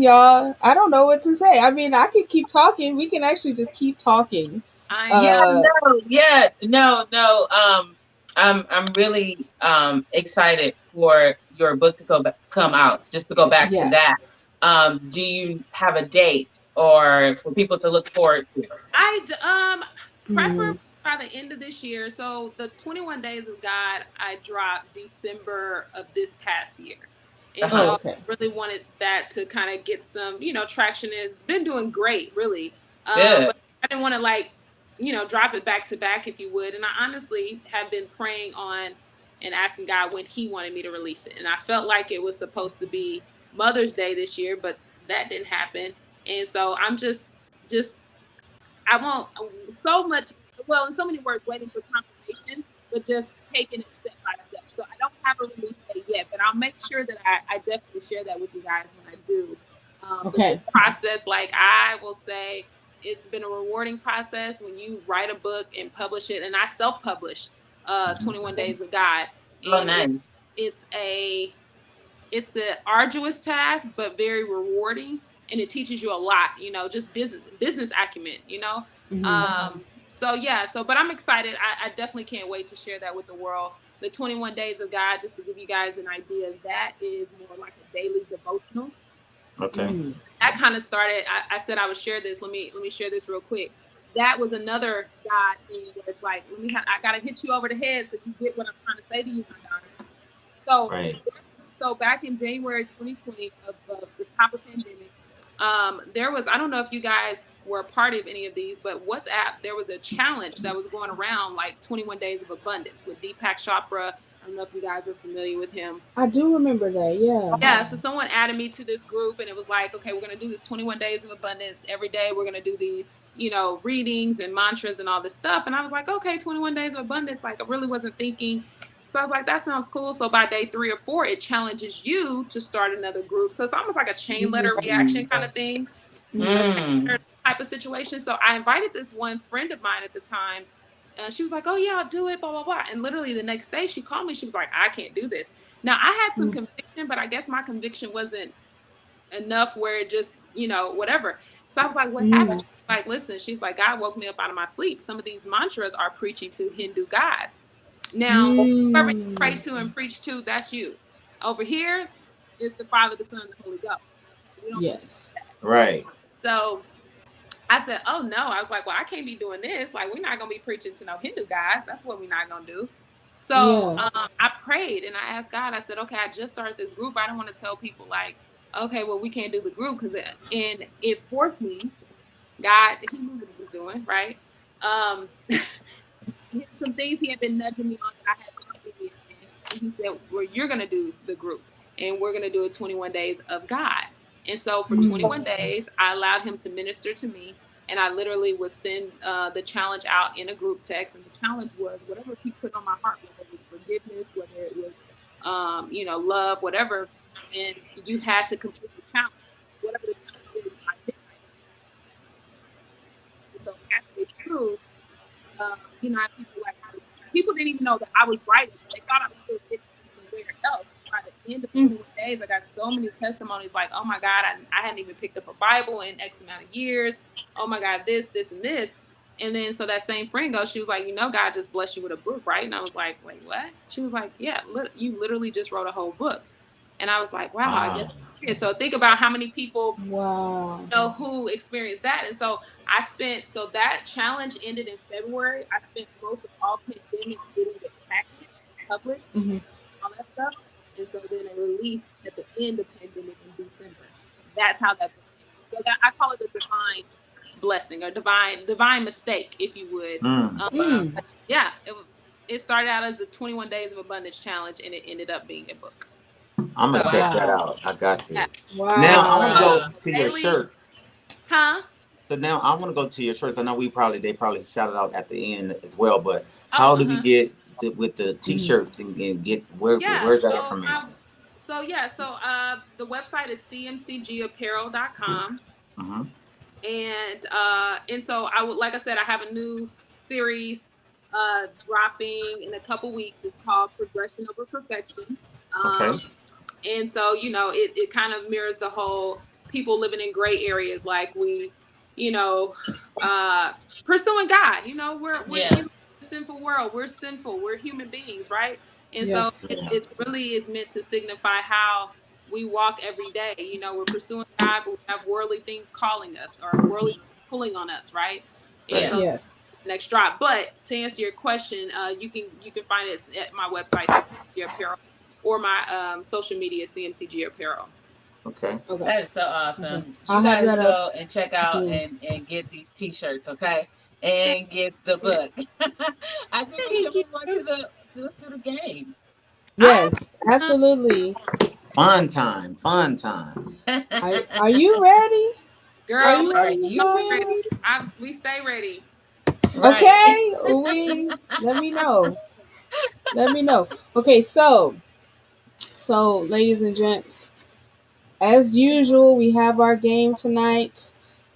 y'all, I don't know what to say. I mean, I could keep talking. We can actually just keep talking. No. I'm really excited for your book to come out. Just to go back to that, do you have a date or for people to look forward to? Preferably by the end of this year. So the 21 Days of God, I dropped December of this past year. And so I really wanted that to kind of get some, traction. It's been doing great, really. But I didn't want to drop it back to back, if you would. And I honestly have been praying on and asking God when he wanted me to release it. And I felt like it was supposed to be Mother's Day this year, but that didn't happen. And so I'm I won't so much, well, in so many words, waiting for confirmation, but just taking it step by step. So I don't have a release date yet, but I'll make sure that I definitely share that with you guys when I do. This process, I will say, It's been a rewarding process when you write a book and publish it. And I self-publish 21 Days of God. Oh, And nice. it's an arduous task, but very rewarding. And it teaches you a lot, just business acumen, but I'm excited. I definitely can't wait to share that with the world. The 21 Days of God, just to give you guys an idea, that is more like a daily devotional. Okay. That kind of started. I said I would share this. Let me share this real quick. That was another God thing where it's like, I gotta hit you over the head so you get what I'm trying to say to you, my daughter. So, Right. so back in January 2020 of the top of pandemic, there was, I don't know if you guys were a part of any of these, but WhatsApp, there was a challenge that was going around, like 21 Days of Abundance with Deepak Chopra. I don't know if you guys are familiar with him. I do remember that, yeah. Yeah, so someone added me to this group, and it was like, okay, we're going to do this 21 Days of Abundance. Every day we're going to do these, readings and mantras and all this stuff. And I was like, okay, 21 Days of Abundance. Like, I really wasn't thinking. So I was like, that sounds cool. So by day 3 or 4, it challenges you to start another group. So it's almost like a chain letter reaction kind of thing. Type of situation. So I invited this one friend of mine at the time. She was like, oh, yeah, I'll do it, blah, blah, blah. And literally the next day she called me. She was like, I can't do this. Now, I had some conviction, but I guess my conviction wasn't enough where it just, whatever. So I was like, what happened? She was like, listen, she's like, God woke me up out of my sleep. Some of these mantras are preaching to Hindu gods. Now, whoever you pray to and preach to, that's you. Over here, it's the Father, the Son, and the Holy Ghost. Yes. Right. So I said, oh, no. I was like, well, I can't be doing this. Like, we're not going to be preaching to no Hindu gods. That's what we're not going to do. So I prayed and I asked God, I said, okay, I just started this group. I don't want to tell people like, okay, well, we can't do the group and it forced me. God, he knew what he was doing, right? Some things he had been nudging me on that I had no idea. And he said, well, you're going to do the group and we're going to do it 21 Days of God. And so for 21 days, I allowed him to minister to me. And I literally would send the challenge out in a group text. And the challenge was whatever he put on my heart, whether it was forgiveness, whether it was, love, whatever. And you had to complete the challenge. Whatever the challenge is, I did. And so halfway through, people didn't even know that I was writing. They thought I was still getting somewhere else. By the end of 21 days, I got so many testimonies like, oh my God, I hadn't even picked up a Bible in X amount of years. Oh my God, this, and this. And then so that same friend goes, she was like, God just blessed you with a book, right? And I was like, wait, what? She was like, yeah, you literally just wrote a whole book. And I was like, wow. I guess. And so think about how many people who experienced that. And so so that challenge ended in February. I spent most of all pandemic getting it packaged, published, all that stuff. And so then it released at the end of pandemic in December. That's how that became. So that I call it a divine blessing or divine mistake, if you would. It started out as a 21 Days of Abundance challenge, and it ended up being a book. I'm gonna check that out. I got to. Yeah. Wow. Now I want to go to your shirts. Huh? So now I want to go to your shirts. I know they probably shouted out at the end as well, but how do we get with the t-shirts and get where's that information? The website is cmcgapparel.com. And so like I said, I have a new series dropping in a couple weeks. It's called Progression Over Perfection. Okay. And so, it kind of mirrors the whole people living in gray areas, like we, pursuing God. We're in a sinful world. We're sinful. We're human beings, right? And so it really is meant to signify how we walk every day. We're pursuing God, but we have worldly things calling us or worldly pulling on us, right? And so next drop. But to answer your question, you can find it at my website, CMCG Apparel, or my social media, CMCG Apparel. Okay. That is so awesome. You I'll guys have that go and check out and get these t-shirts, okay? And get the book. I think we should move on to the game. Yes, absolutely. Fun time. Are you ready? Girl, are you ready? We stay ready. Right. Okay, let me know. Okay, so ladies and gents, as usual, we have our game tonight,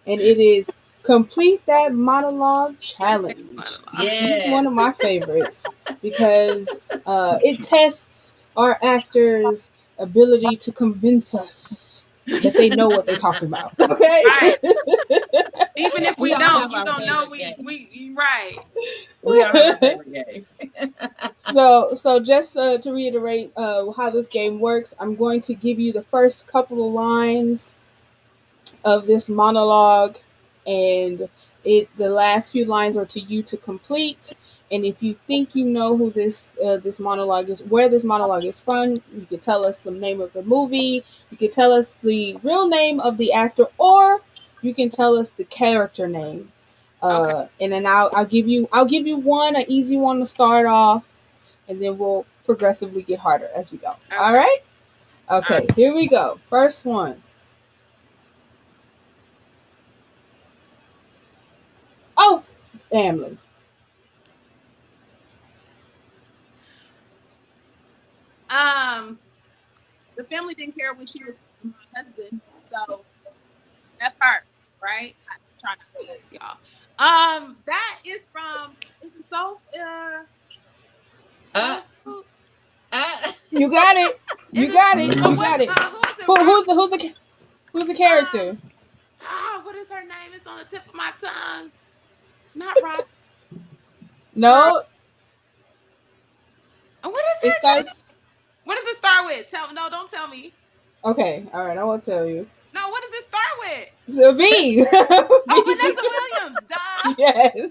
and it is Complete that monologue challenge. This is one of my favorites because it tests our actors' ability to convince us that they know what they're talking about. Okay. Right. Even if we all don't, have you our gonna know favorite we right. We all have our favorite game. So just to reiterate how this game works, I'm going to give you the first couple of lines of this monologue, and the last few lines are to you to complete. And if you think you know who this monologue is, where this monologue is from, you could tell us the name of the movie. You could tell us the real name of the actor, or you can tell us the character name. Okay. And then I'll give you an easy one to start off, and then we'll progressively get harder as we go. Okay. All right. Okay. Here we go. First one. Oh, family. The family didn't care when she was with my husband, so that part, right? I'm trying not to miss y'all. That is from. Is it so? You got it. You got it. You got it. Who's the character? What is her name? It's on the tip of my tongue. Not Rob. No. What is it starts. What does it start with? Don't tell me. Okay, all right, I won't tell you. No, what does it start with? It's a V. Oh, Vanessa Williams. Duh. Yes.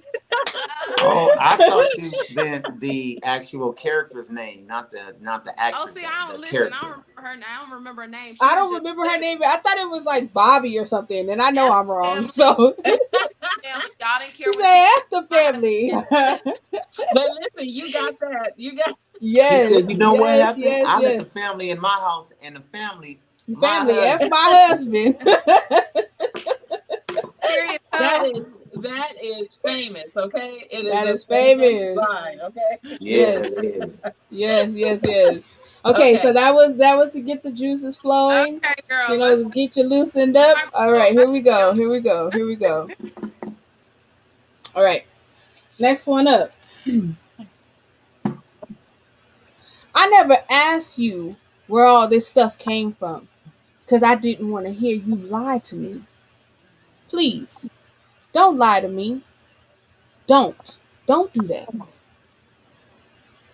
Oh, I thought you meant the actual character's name, not the actress. Oh, see, I don't listen. Character. I don't remember her name. I don't remember her name. I don't remember her name. I thought it was like Bobby or something, and I know I'm wrong. So y'all didn't care. She said F the family. But listen, you got that. You got. Yes. He said, you know what happened? Yes, I let yes. the family in my house, and the family. F my husband. That is famous, okay? That is famous. Line, okay? Yes. Yes. Okay, so that was to get the juices flowing. Okay, girl. To get you loosened up. All right, here we go. All right, next one up. I never asked you where all this stuff came from, because I didn't want to hear you lie to me. Please, don't lie to me. Don't do that.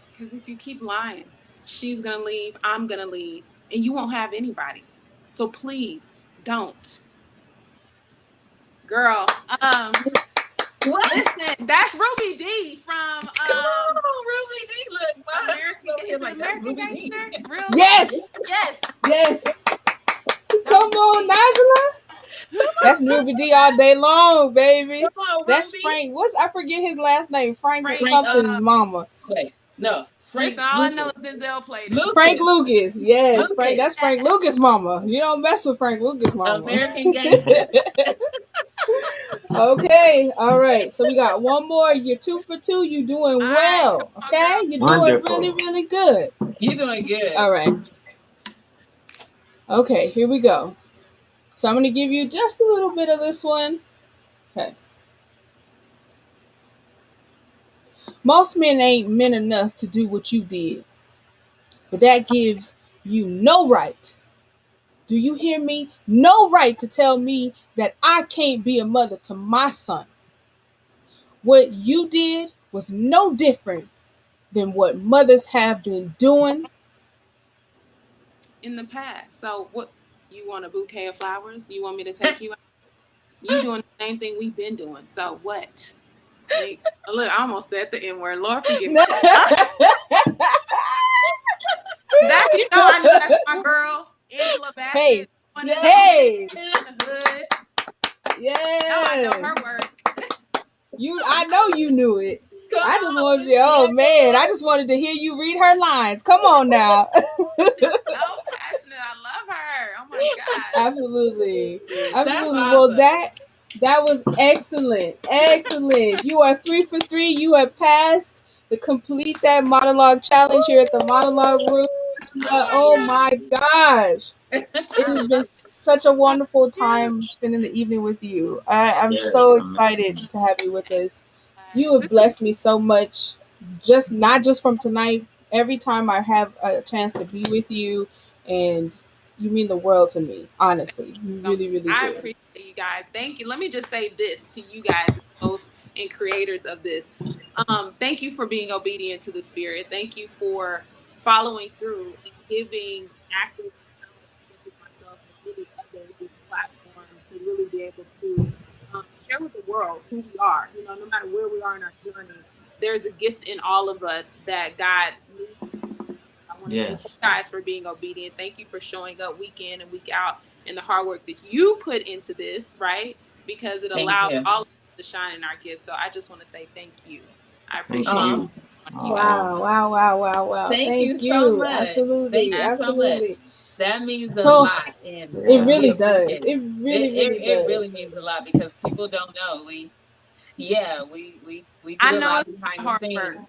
Because if you keep lying, she's going to leave, I'm going to leave, and you won't have anybody. So please, don't. Girl, listen, that's Ruby D from Come on, Ruby D. Look, American Gangster? Real? Yes. Come on, Knajula. That's Ruby D all day long, baby. Come on, that's Ruby. Frank. I forget his last name. Frank something's mama. Wait, no. Listen, all I know is Denzel played it. Frank Lucas. Yes, Lucas. Frank. That's Frank Lucas' mama. You don't mess with Frank Lucas' mama. American Gangster. Okay, all right. So we got one more. You're 2 for 2. You're doing well. Okay, you're doing really, really good. You're doing good. All right. Okay, here we go. So I'm going to give you just a little bit of this one. Okay. Most men ain't men enough to do what you did, but that gives you no right. Do you hear me? No right to tell me that I can't be a mother to my son. What you did was no different than what mothers have been doing in the past. So what, you want a bouquet of flowers? You want me to take you out? You doing the same thing we've been doing. So what? Look, I almost said the N-word. Lord forgive me. I know that's my girl, Angela Bassett. Hey. In the hood. Yeah. Now I know her word. I know you knew it. I just wanted to, I just wanted to hear you read her lines. Come on now. She's so passionate. I love her. Oh my God. Absolutely. Awesome. Well, that was excellent. You are 3 for 3. You have passed the Complete That Monologue challenge here at the Monologue Room. Oh my gosh. It has been such a wonderful time spending the evening with you. I'm Yes, so amazing. excited to have you with us. You have blessed me so much, just not just from tonight. Every time I have a chance to be with you, and you mean the world to me. Honestly, you really, really I do. appreciate you guys. Thank you. Let me just say this to you guys, hosts and creators of this. Thank you for being obedient to the spirit. Thank you for following through and giving actors and talent such as myself and many others this platform to really be able to share with the world who we are. You know, no matter where we are in our journey, there's a gift in all of us that God needs us. I want to thank you Yes. guys for being obedient. Thank you for showing up week in and week out and the hard work that you put into this, right? Because it Thank allows you. all of us to shine in our gifts. So I just want to say thank you. I Thank appreciate Um, you. you guys. Oh, Wow, wow, wow, wow, wow. thank Thank you so you. much. Thank Absolutely, you so much. absolutely. That means a So lot, and it yeah. we really does. appreciate it. It really, really It really does. means a lot because people don't know. We I do a know lot it's behind the hard work. scenes.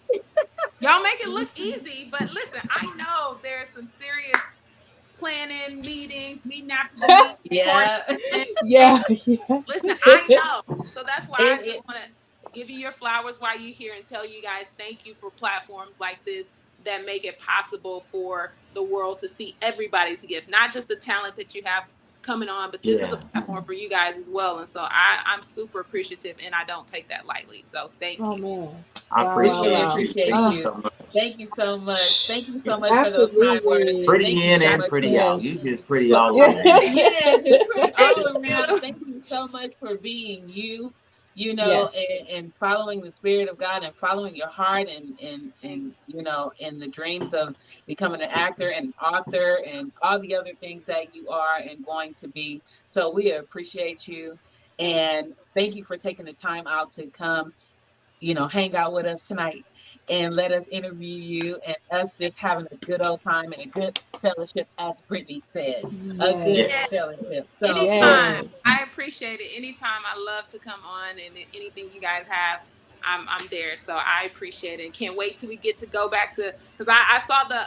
Y'all make it look easy, but listen, I know there's some serious planning, meetings, meeting after the meeting, Yeah, coordination. Okay, Yeah, yeah. listen, I know. So that's why I it just want to give you your flowers while you're here and tell you guys thank you for platforms like this that make it possible for the world to see everybody's gift, not just the talent that you have coming on, but this is a Yeah. platform for you guys as well. And so I'm super appreciative and I don't take that lightly. So thank Oh you. man. I Wow, we wow, appreciate really wow. you. appreciate Thank you Oh, you. so much. Thank you so much. Thank you so much for those kind words, and absolutely. thank Pretty you in so and much pretty for out. You Yes. just pretty But all over, man. yes, it's pretty Thank all around. you. Thank you so much for being you, Yes. and following the spirit of God and following your heart and and the dreams of becoming an actor and author and all the other things that you are and going to be. So we appreciate you and thank you for taking the time out to come hang out with us tonight and let us interview you and us just having a good old time and a good fellowship, as Brittany said, a good Yeah. Yes. Yes. fellowship. So, Anytime. Yes. I appreciate it. Anytime I love to come on and anything you guys have, I'm there. So I appreciate it. Can't wait till we get to go back to because I saw the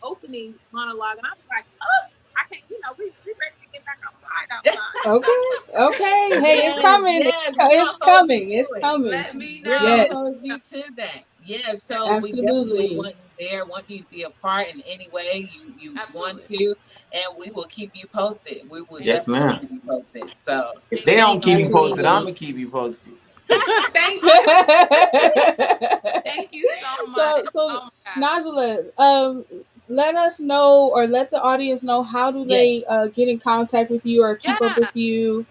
opening monologue and I was like, oh, I can't, we ready to get back outside. Okay. Okay. Hey, it's yes, coming. yes, we're It's gonna hold you coming. to It's it. coming. Let me We're know. gonna hold Yes. you to that. Yes, so we definitely Absolutely. want you there, want you to be a part in any way you want Absolutely. to, and we will keep you posted. We will Thank Yes, definitely ma'am. keep you posted. So, If thank they you don't thank keep so you you. posted, I'm Absolutely. gonna keep you posted. thank you. Thank you so much. So Oh my gosh. Najula, let us know or let the audience know how do Yes, they get in contact with you or keep up Yeah. with you.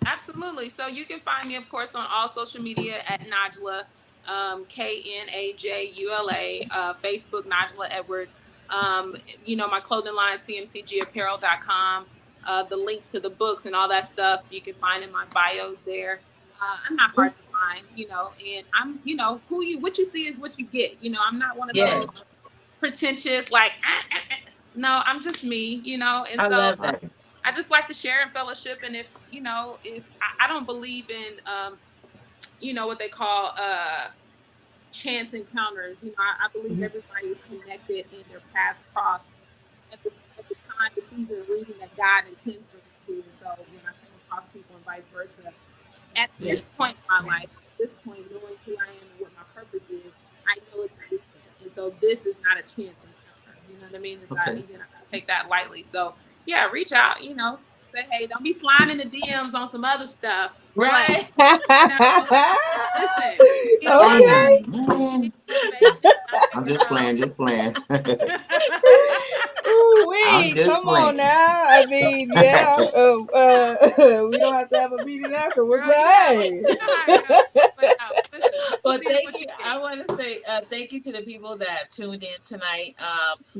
Absolutely. So you can find me, of course, on all social media at Knajula, Knajula, Facebook, Knajula Edwards. My clothing line, cmcgapparel.com. The links to the books and all that stuff you can find in my bios there. I'm not hard to find, and I'm, what you see is what you get. I'm not one of yes, those pretentious, like, no, I'm just me, and I so love All that. right. I just like to share in fellowship. And if I don't believe in, what they call chance encounters. I believe everybody is connected in their paths crossed at the time, the season, and reason that God intends for them to. And so when I come across people and vice versa, at this Yes. point in my life, at this point, knowing who I am and what my purpose is, I know it's a reason. And so this is not a chance encounter. You know what I mean? Okay. Again, I take that lightly. So yeah, reach out, say, hey, don't be sliding in the DMs on some other stuff. But, Right? you know, listen, we need Okay. Dang, man. motivation. I I'm figure just so. playing, just playing. Ooh, I'm wee, just come on playing. now. I mean, yeah. We don't have to have a meeting afterwards, Girl, but hey. you know how it goes. But no, listen, what you Well, see is thank what you. you I get. want to say thank you to the people that tuned in tonight.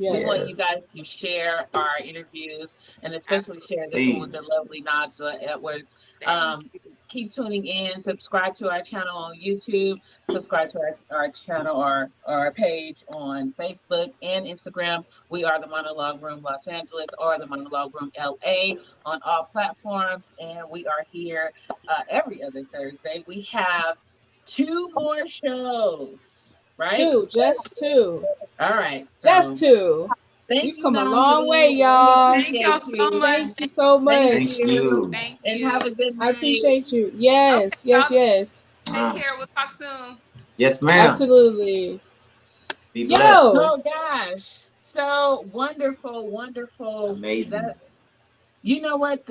We want you Yes. guys to share our interviews and especially Absolutely. share this one with the Please. lovely Najla Edwards. Thank you. Keep tuning in. Subscribe to our channel on YouTube. Subscribe to our channel or our page on Facebook and Instagram. We are the Monologue Room Los Angeles or the Monologue Room LA on all platforms. And we are here every other Thursday. We have two more shows, right? Two, just two. All right. Just So two. Thank We've you, come a long way, Najee. We y'all. Thank y'all appreciate so you. much. Thank you so Thank much. Thank you. you. Thank And you. have a good I night. appreciate you. Okay, Yes, yes, y'all yes. take Wow. care. We'll talk soon. Yes, ma'am. Absolutely. Be blessed. Yo. Oh gosh. So wonderful, wonderful. Amazing. That you know what?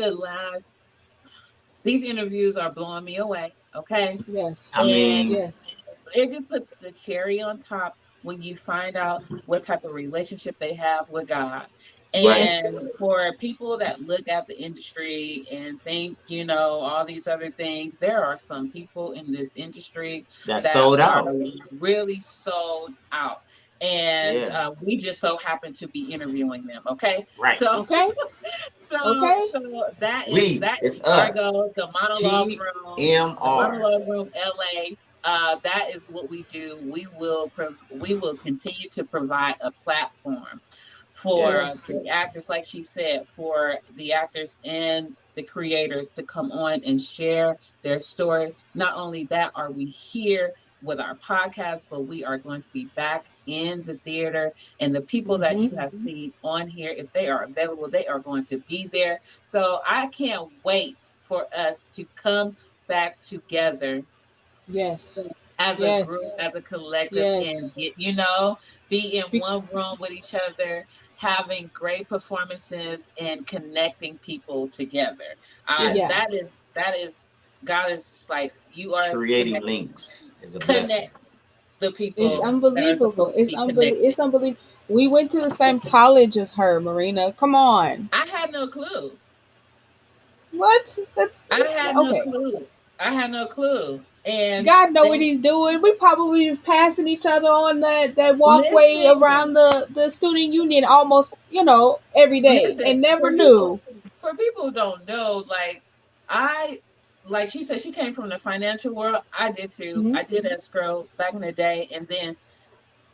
These interviews are blowing me away. Okay. Yes. I And mean, Yes. it just puts the cherry on top when you find out what type of relationship they have with God. right. And Yes. for people that look at the industry and think, all these other things, there are some people in this industry That that sold are out. really sold out. And Yeah. we just so happen to be interviewing them. Okay. Right. So Okay. so, Okay. so that is We, that is it's our us. goal. The TMR. monologue room, LA. That is what we do. We will continue to provide a platform for Yes. Yes. the actors, like she said, for the actors and the creators to come on and share their story. Not only that, are we here with our podcast, but we are going to be back in the theater. And the people that Mm-hmm. you have seen on here, if they are available, they are going to be there. So I can't wait for us to come back together Yes. as a group, Yes. as a collective, Yes. and be in Be- one room with each other, having great performances and connecting people together. Yeah. yeah. That is God is just like you are Creating connect links is a blessing. connect the It's people that are unbelievable. supposed to be connected. It's unbelievable. We went to the same college as her, Marina. Come on. I had no clue. What? That's I had no okay. clue. I had no clue. And God know what then he's doing. We probably just passing each other on that walkway listen, around the student union almost, every day listen, and never knew. for people who don't know, I like she said she came from the financial world. I did too. Hmm. I did escrow back in the day, and then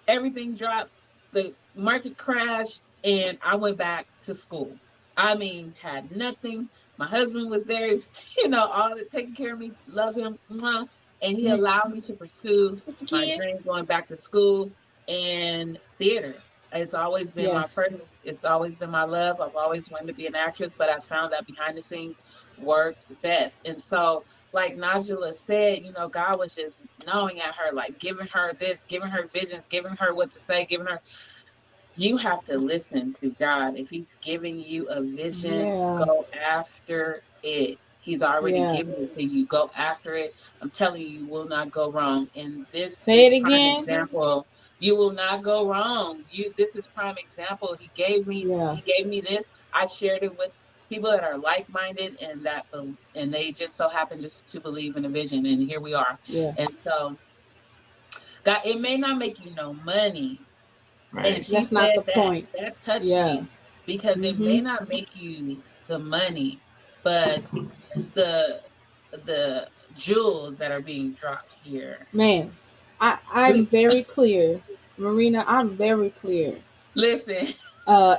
everything dropped, the market crashed, and I went back to school. I mean, had nothing. My husband was there, all the taking care of me, love him, mwah, and he allowed me to pursue What's the my kid? dream going back to school and theater. It's always been Yes. it's always been my love. I've always wanted to be an actress, but I found that behind the scenes works best. And so, like Najula said, God was just gnawing at her, like giving her this, giving her visions, giving her what to say, giving her. You have to listen to God. If He's giving you a vision, Yeah. go after it. He's already Yeah. given it to you. Go after it. I'm telling you, you will not go wrong. And this Say is it prime again. example. You will not go wrong. This is prime example. Yeah. He gave me this. I shared it with people that are like-minded and they just so happen just to believe in a vision. And here we are. Yeah. And so God, it may not make you no money, and Right. she That's not said the point. that touched Yeah. me because it Mm-hmm. may not make you the money, but the the jewels that are being dropped here. Man, I'm We very clear. Marina, I'm very clear. listen.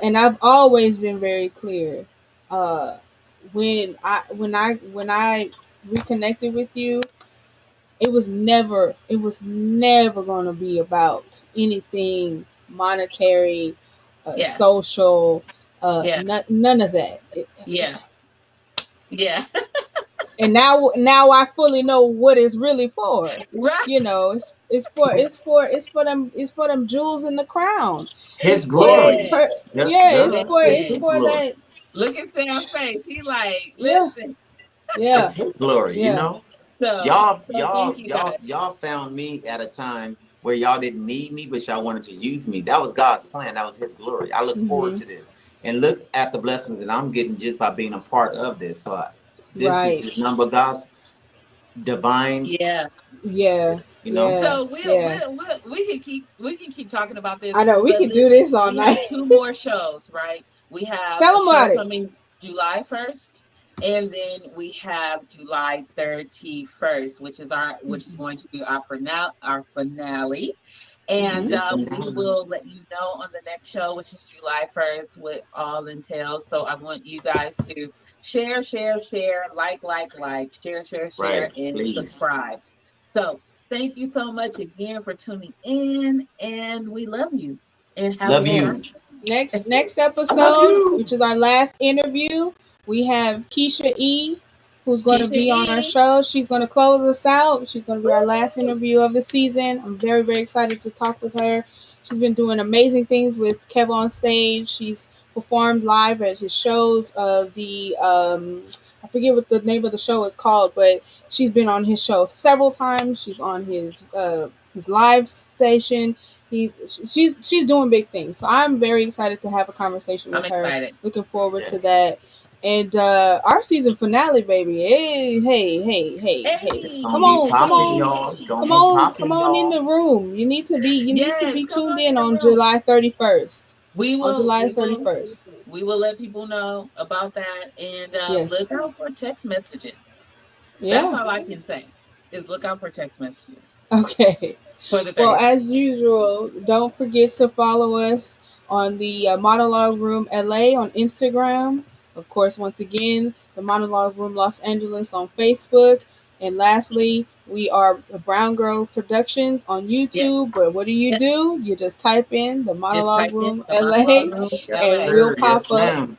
And I've always been very clear. Uh, when I reconnected with you, it was never going to be about anything monetary, Yeah, social, yeah, none of that. yeah, yeah. And now I fully know what it's really for. Right, It's for them jewels in the crown. His It's for glory. yeah. Just yeah, it's just for it's it's Listen, his for glory. that. look at Sam's face. He like, Yeah, listen. It's yeah, his glory, yeah, So thank you guys. Y'all found me at a time where y'all didn't need me, but y'all wanted to use me. That was God's plan. That was his glory. I look forward hmm, to this. And look at the blessings that I'm getting just by being a part of this. This is just right, number God's divine, Yeah. yeah, you know. yeah, So yeah. we can keep talking about this, I know we but could do listen, this all we have night. two more shows, right? We have Tell a them show about it. coming July 1st, and then we have July 31st, which is going to be our finale. And Hmm. we will let you know on the next show, which is July 1st, what all entails. So I want you guys to share, share, Right. and Please. subscribe. So thank you so much again for tuning in, and we love you. And have a Love good you. night. Next I love episode, which you. is our last interview, we have Keisha E, who's going to Keisha be on our E. show. She's going to close us out. She's going to be our last interview of the season. I'm very, very excited to talk with her. She's been doing amazing things with Kev on stage. She's performed live at his shows of the I forget what the name of the show is called, but she's been on his show several times. She's on his live station. She's doing big things. So I'm very excited to have a conversation I'm with her. excited. Looking forward Yeah. to that. And our season finale, baby. Hey, hey, hey, hey, It's hey. Hey, gonna Come be on, come popping, on. y'all. It's gonna Come be on, come popping, on in y'all. the room. You need to be yes, come tuned on in in the on room. July 31st. We On will, July we will, 31st. we will let people know about that, and look Yes. out for text messages. That's Yeah. all I can say. Is look out for text messages Okay. for the Well, 31st. as usual, don't forget to follow us on the Monologue Room LA on Instagram. Of course, once again, the Monologue Room Los Angeles on Facebook. And lastly, we are the Brown Girl Productions on Yes, YouTube. But what do? yes. You just type in the Just Monologue type in Room the LA monologue room Yes, and LA. we'll sir. pop Yes, up. ma'am.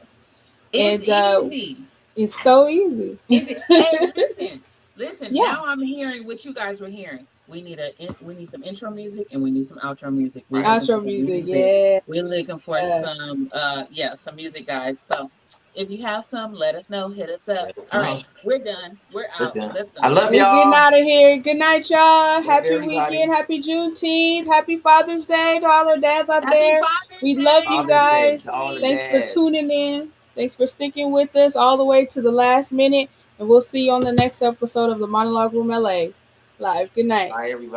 It's And easy. it's so easy. Easy. Hey, listen, listen. Yeah. Now I'm hearing what you guys were hearing. We need some intro music and we need some outro music. We're Right. looking for Outro some music. music. Yeah. We're looking for some some music, guys. So if you have some, let us know. Hit us up. Let us All right, know. we're done. We're We're out. done. Let's I go. love We're getting y'all. out of here. Good night, y'all. Love Happy weekend. everybody. Happy Juneteenth. Happy Father's Day to all our dads out Happy there. Father's We love Day. you Father's Happy Day guys. to all the Thanks for Juneteenth. dads. tuning in. Thanks for sticking with us all the way to the last minute. And we'll see you on the next episode of the Monologue Room LA. Live. Good night. Bye, everybody.